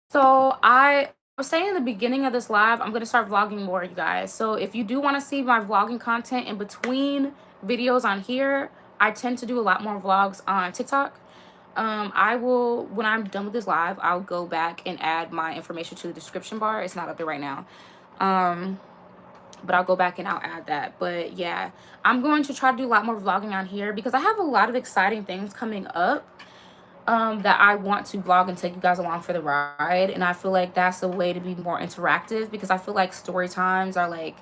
So I was saying in the beginning of this live, I'm gonna start vlogging more, you guys. So if you do want to see my vlogging content in between videos on here, I tend to do a lot more vlogs on TikTok. I will, when I'm done with this live, I'll go back and add my information to the description bar. It's not up there right now. But I'll go back and I'll add that. But yeah, I'm going to try to do a lot more vlogging on here because I have a lot of exciting things coming up that I want to vlog and take you guys along for the ride. And I feel like that's a way to be more interactive, because I feel like story times are like,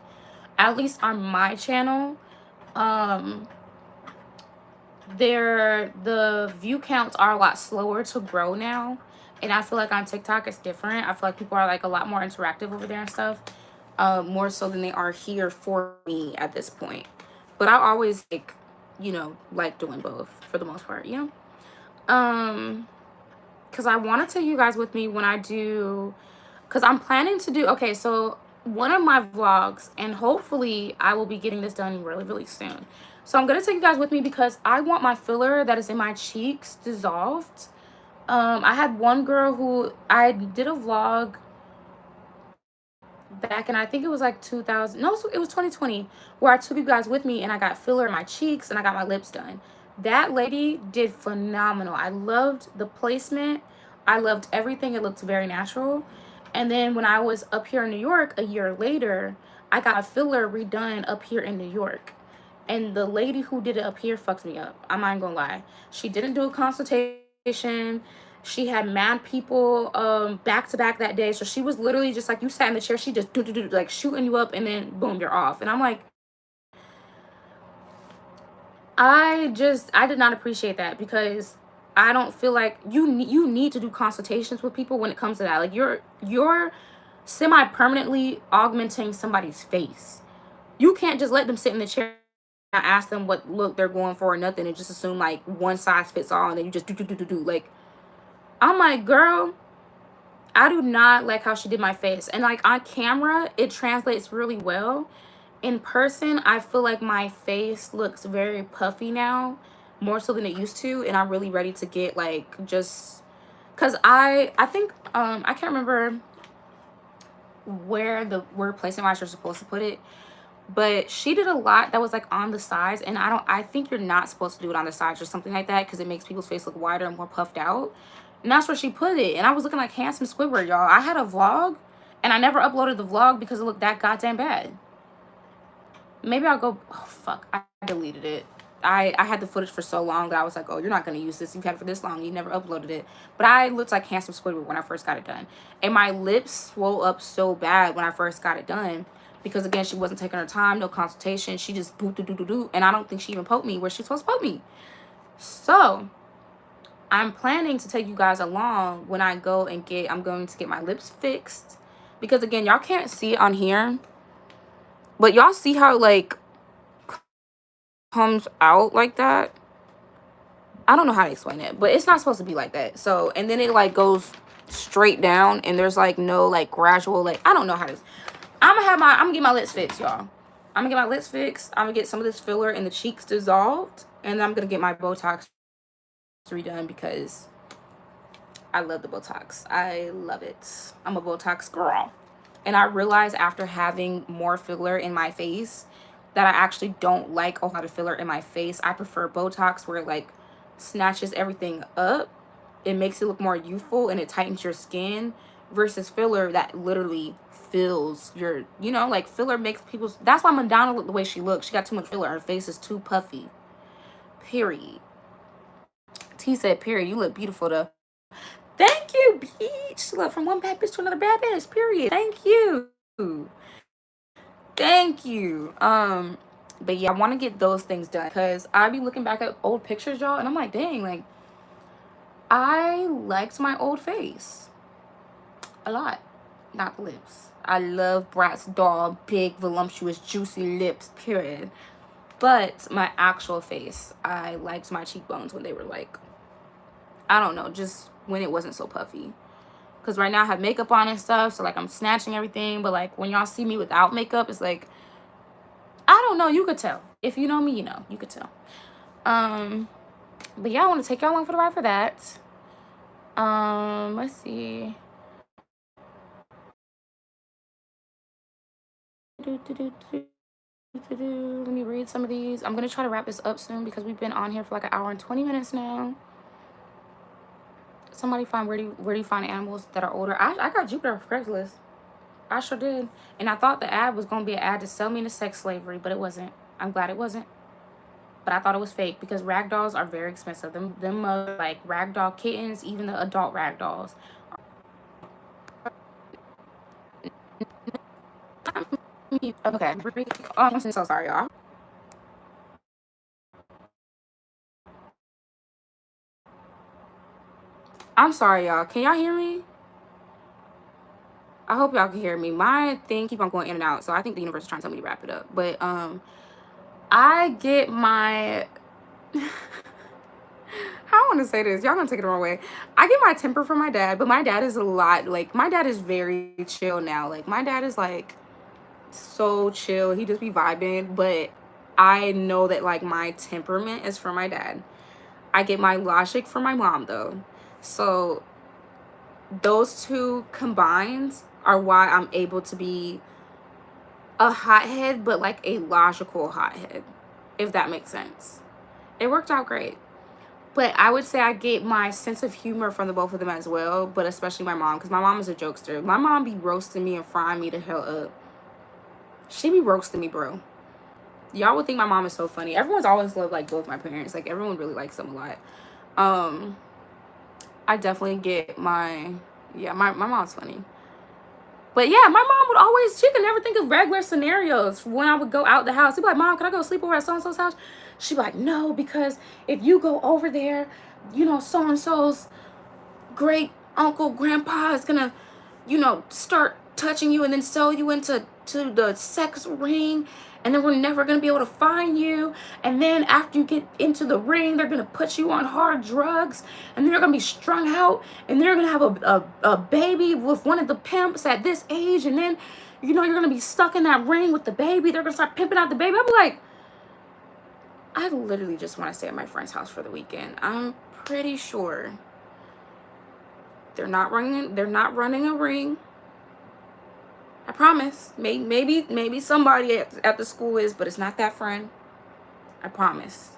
at least on my channel, the view counts are a lot slower to grow now. And I feel like on TikTok it's different. I feel like people are like a lot more interactive over there and stuff, more so than they are here for me at this point. But I always like, you know, like doing both for the most part, you know. Because I want to take you guys with me when I do, because I'm planning to do, okay, so one of my vlogs, and hopefully I will be getting this done really, really soon. So I'm going to take you guys with me because I want my filler that is in my cheeks dissolved. I had one girl who, I did a vlog back in, I think it was like 2000, no, it was 2020, where I took you guys with me and I got filler in my cheeks and I got my lips done. That lady did phenomenal. I loved the placement. I loved everything. It looked very natural. And then when I was up here in New York a year later, I got a filler redone up here in New York. And the lady who did it up here fucked me up. I'm not gonna lie. She didn't do a consultation. She had mad people back to back that day. So she was literally just like, you sat in the chair, she just like shooting you up, and then boom, you're off. And I'm like, I did not appreciate that, because I don't feel like you need to do consultations with people when it comes to that. Like, you're semi-permanently augmenting somebody's face. You can't just let them sit in the chair and ask them what look they're going for or nothing, and just assume like one size fits all, and then you just do. Like, I'm like, girl, I do not like how she did my face. And like on camera, it translates really well. In person, I feel like my face looks very puffy now, more so than it used to. And I'm really ready to get like, just because I think I can't remember where placement wise you're supposed to put it, but she did a lot that was like on the sides, and I think you're not supposed to do it on the sides or something like that, because it makes people's face look wider and more puffed out. And that's where she put it, and I was looking like handsome Squidward, y'all. I had a vlog and I never uploaded the vlog because it looked that goddamn bad. Maybe I'll go, oh fuck, I deleted it. I had the footage for so long that I was like, oh, you're not going to use this. You've had it for this long. You never uploaded it. But I looked like handsome Squidward when I first got it done. And my lips swole up so bad when I first got it done. Because, again, she wasn't taking her time, no consultation. She just boop. And I don't think she even poked me where she's supposed to poke me. So, I'm planning to take you guys along when I go and I'm going to get my lips fixed. Because, again, y'all can't see it on here. But y'all see how, like, comes out like that. I don't know how to explain it, but it's not supposed to be like that. So, and then it like goes straight down, and there's like no like gradual, like, I don't know how to. I'm gonna get my lips fixed, y'all. I'm gonna get my lips fixed. I'm gonna get some of this filler in the cheeks dissolved, and then I'm gonna get my Botox redone because I love the Botox. I love it. I'm a Botox girl. And I realized after having more filler in my face that I actually don't like a lot of filler in my face. I prefer Botox, where it like snatches everything up. It makes it look more youthful and it tightens your skin, versus filler that literally fills your, you know, like filler makes people's, that's why Madonna looked the way she looks. She got too much filler. Her face is too puffy. Period. T said, period. You look beautiful though. Thank you, Beach. Look, from one bad bitch to another bad bitch. Period. Thank you. Thank you. But yeah, I want to get those things done because I be looking back at old pictures, y'all, and I'm like, dang, like, I liked my old face a lot. Not the lips. I love Brat's doll, big, voluptuous, juicy lips, period. But my actual face, I liked my cheekbones when they were like, I don't know, just when it wasn't so puffy. Because right now I have makeup on and stuff, so like I'm snatching everything. But like when y'all see me without makeup, it's like, I don't know, you could tell. If you know me, you know, you could tell. But yeah, I want to take y'all along for the ride for that. Let's see. Let me read some of these. I'm gonna try to wrap this up soon because we've been on here for like an hour and 20 minutes now. Somebody find where do you find animals that are older? I got Jupiter off Craigslist. I sure did. And I thought the ad was gonna be an ad to sell me into sex slavery, but it wasn't. I'm glad it wasn't. But I thought it was fake because rag dolls are very expensive. Them like rag doll kittens, even the adult rag dolls. Okay. I'm so sorry, y'all. I'm sorry, y'all. Can y'all hear me? I hope y'all can hear me. My thing keep on going in and out, so I think the universe is trying to tell me to wrap it up. But I get my I want to say this. Y'all gonna take it the wrong way. I get my temper from my dad, but my dad is a lot like my dad is very chill now. Like my dad is like so chill. He just be vibing, but I know that like my temperament is from my dad. I get my logic from my mom though. So those two combined are why I'm able to be a hothead, but like a logical hothead, if that makes sense. It worked out great. But I would say I get my sense of humor from the both of them as well, but especially my mom, because my mom is a jokester. My mom be roasting me and frying me the hell up. She be roasting me, bro. Y'all would think my mom is so funny. Everyone's always loved like both my parents. Like everyone really likes them a lot. I definitely get my my mom's funny. But yeah, my mom would always, she could never think of regular scenarios when I would go out the house. She'd be like, Mom, can I go sleep over at so-and-so's house? She'd be like, no, because if you go over there, you know, so-and-so's great uncle, grandpa is gonna, you know, start touching you and then sell you into the sex ring, and then we're never gonna be able to find you. And then after you get into the ring, they're gonna put you on hard drugs, and then you're gonna be strung out, and then you're gonna have a baby with one of the pimps at this age, and then you know you're gonna be stuck in that ring with the baby. They're gonna start pimping out the baby. I'll be like, I literally just want to stay at my friend's house for the weekend. I'm pretty sure they're not running a ring. I promise. Maybe somebody at the school is, but it's not that friend. I promise.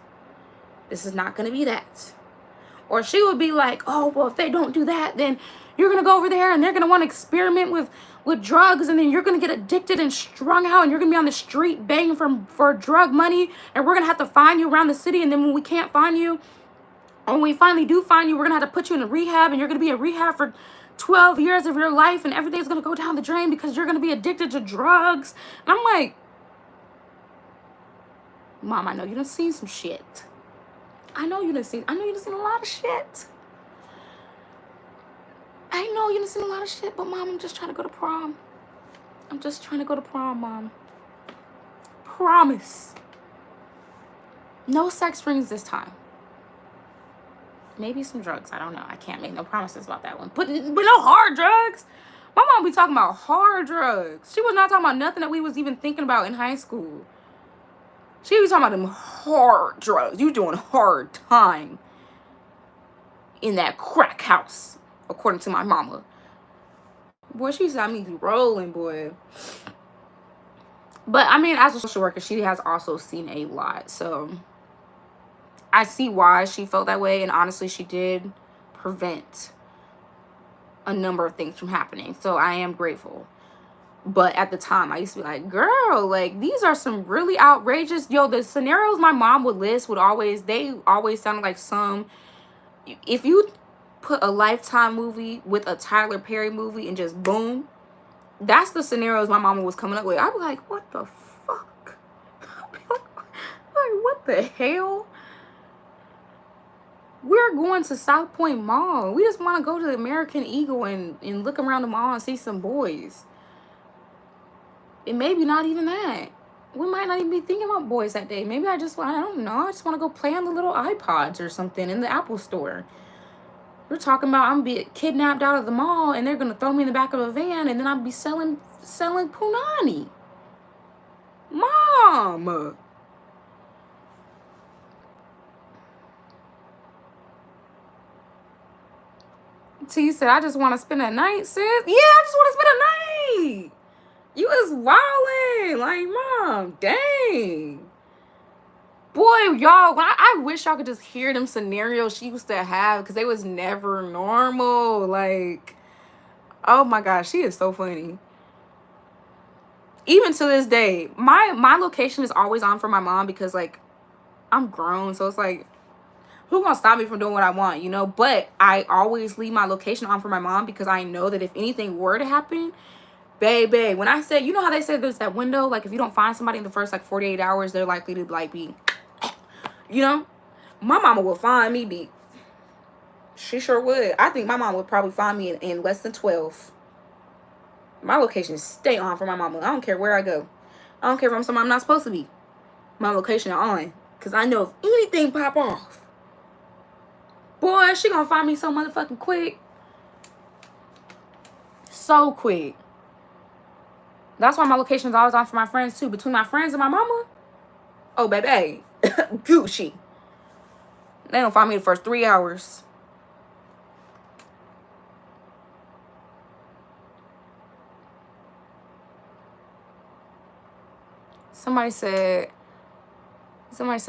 This is not going to be that. Or she would be like, oh, well, if they don't do that, then you're going to go over there and they're going to want to experiment with drugs, and then you're going to get addicted and strung out, and you're going to be on the street begging for drug money, and we're going to have to find you around the city, and then when we can't find you, or when we finally do find you, we're going to have to put you in a rehab, and you're going to be in rehab for 12 years of your life, and everything's going to go down the drain because you're going to be addicted to drugs. And I'm like, Mom, I know you done seen some shit. I know you done seen a lot of shit. I know you done seen a lot of shit, but Mom, I'm just trying to go to prom. I'm just trying to go to prom, Mom. Promise. No sex rings this time. Maybe some drugs. I don't know. I can't make no promises about that one. But no hard drugs. My mom be talking about hard drugs. She was not talking about nothing that we was even thinking about in high school. She was talking about them hard drugs. You doing hard time in that crack house, according to my mama. Boy, she said me rolling, boy. But I mean, as a social worker, she has also seen a lot. So I see why she felt that way. And honestly, she did prevent a number of things from happening. So I am grateful. But at the time, I used to be like, girl, like, these are some really outrageous. Yo, the scenarios my mom would list they always sounded like some. If you put a Lifetime movie with a Tyler Perry movie and just boom, that's the scenarios my mama was coming up with. I'd be like, what the fuck? I'd be like, what the hell? We're going to South Point Mall. We just want to go to the American Eagle and look around the mall and see some boys. And maybe not even that. we might not even be thinking about boys that day. Maybe I don't know. I just want to go play on the little iPods or something in the Apple store. We're talking about I'm be kidnapped out of the mall and they're gonna throw me in the back of a van and then I'll be selling punani. Mom. T said, I just want to spend a night, sis. Yeah, I just want to spend a night. You was wildin'. Like, Mom, dang. Boy, y'all, when I wish y'all could just hear them scenarios she used to have because they was never normal. Like, oh my gosh, she is so funny. Even to this day, my location is always on for my mom because, like, I'm grown. So it's like, who gonna stop me from doing what I want, you know? But I always leave my location on for my mom because I know that if anything were to happen, baby, when I say, you know how they say there's that window, like if you don't find somebody in the first like 48 hours, they're likely to like be, you know, my mama will find me. She sure would. I think my mom would probably find me in less than 12. My location stay on for my mama. I don't care where I go. I don't care if I'm somewhere I'm not supposed to be. My location on, because I know if anything pop off, boy, she gonna find me so motherfucking quick. So quick. That's why my location is always on for my friends too. Between my friends and my mama, oh baby, Gucci. They don't find me the first 3 hours. Somebody said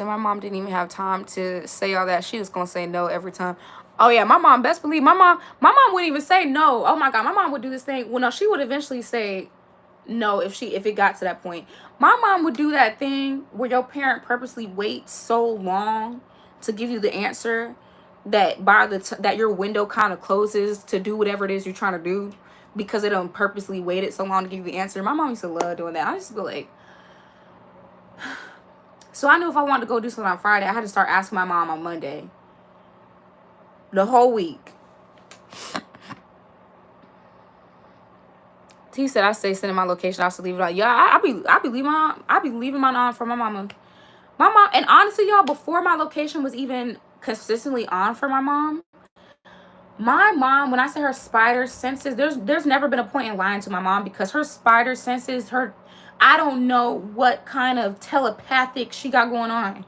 my mom didn't even have time to say all that. She was gonna say no every time. Oh yeah, my mom, best believe my mom wouldn't even say no. Oh my god, my mom would do this thing. Well, no, she would eventually say no if it got to that point. My mom would do that thing where your parent purposely waits so long to give you the answer that that your window kind of closes to do whatever it is you're trying to do because it don't purposely waited so long to give you the answer. My mom used to love doing that. I used to be like, so I knew if I wanted to go do something on Friday, I had to start asking my mom on Monday. The whole week. He said I stay sending my location. I used to leave it out. Yeah, I be leaving mine on for my mama. My mom, and honestly, y'all, before my location was even consistently on for my mom, when I say her spider senses, there's never been a point in lying to my mom because her spider senses, I don't know what kind of telepathic she got going on.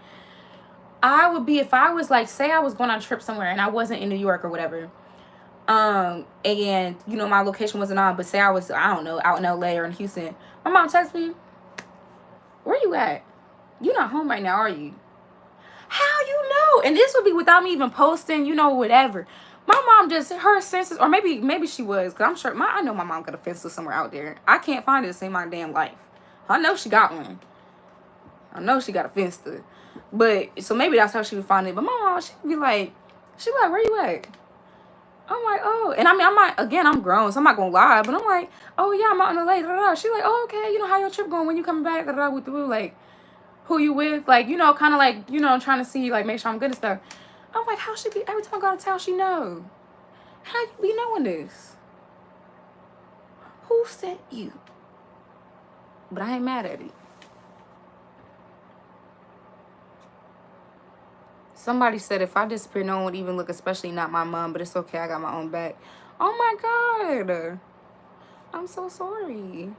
I would be, if I was like, say I was going on a trip somewhere and I wasn't in New York or whatever, and you know my location wasn't on, but say I was, I don't know, out in LA or in Houston, my mom texts me, where you at? You're not home right now, are you? How you know? And this would be without me even posting, you know, whatever. My mom just, her senses, or maybe she was, because I'm sure, I know my mom got a fence somewhere out there. I can't find it to save my damn life. I know she got one. I know she got a fence. But, so maybe that's how she would find it. But my mom, she'd be like, where you at? I'm like, oh. And I mean, I'm grown, so I'm not going to lie. But I'm like, oh, yeah, I'm out in LA. Da, da, da. She's like, oh, okay. You know, how your trip going? When you coming back? Da, da, da, with the like, who you with? Like, you know, kind of like, you know, trying to see, like, make sure I'm good and stuff. I'm like, how she be, every time I go to town, she know. How you be knowing this? Who sent you? But I ain't mad at it. Somebody said if I disappear, no one would even look, especially not my mom, but it's okay. I got my own back. Oh my God. I'm so sorry.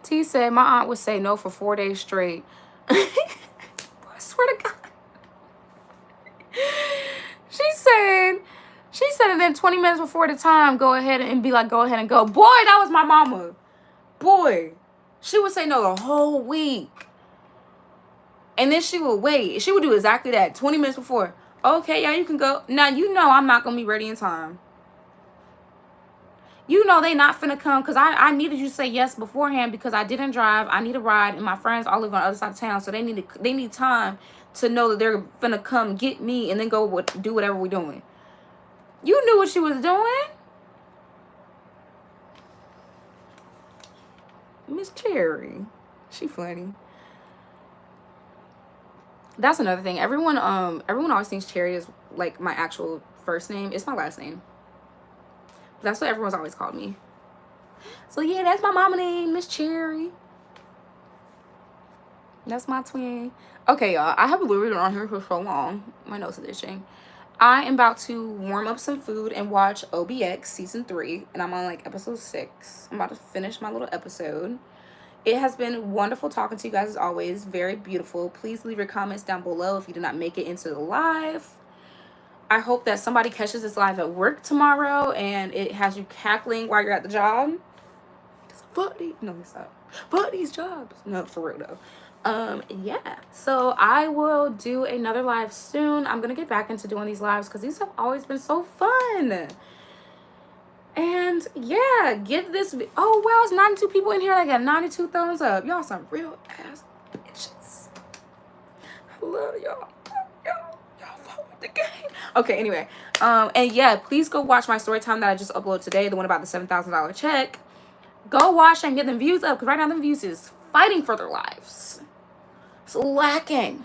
T said my aunt would say no for 4 days straight. I swear to God. She said, and then 20 minutes before the time, go ahead and be like, go ahead and go. Boy, that was my mama. Boy, she would say no the whole week. And then she would wait. She would do exactly that. 20 minutes before. Okay, yeah, you can go. Now, you know I'm not going to be ready in time. You know they not finna come because I needed you to say yes beforehand because I didn't drive. I need a ride, and my friends all live on the other side of town, so they need time to know that they're finna come get me and then go do whatever we're doing. You knew what she was doing. Miss Cherry. She funny. That's another thing. Everyone always thinks Cherry is like my actual first name. It's my last name. That's what everyone's always called me. So yeah, that's my mama name, Miss Cherry. That's my twin. Okay, y'all. I have literally been on here for so long. My nose is itching. I am about to warm up some food and watch OBX season 3, and I'm on like episode 6. I'm about to finish my little episode. It has been wonderful talking to you guys as always. Very beautiful. Please leave your comments down below if you did not make it into the live. I hope that somebody catches this live at work tomorrow and it has you cackling while you're at the job. Fuck these. No, stop. Fuck these jobs. No, for real though. Yeah, so I will do another live soon. I'm gonna get back into doing these lives because these have always been so fun. And yeah, give this oh wow, it's 92 people in here. I got 92 thumbs up. Y'all some real ass bitches. I love y'all. Y'all fuck with the game. Okay, anyway, and yeah, please go watch my story time that I just uploaded today, the one about the $7,000 check. Go watch and get them views up because right now them views is fighting for their lives. It's lacking.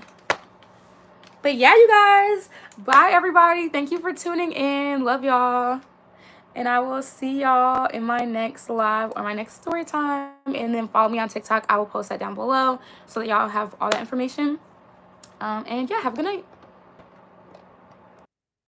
But yeah, you guys, bye everybody. Thank you for tuning in. Love y'all. And I will see y'all in my next live or my next story time. And then follow me on TikTok. I will post that down below so that y'all have all that information. And yeah, have a good night.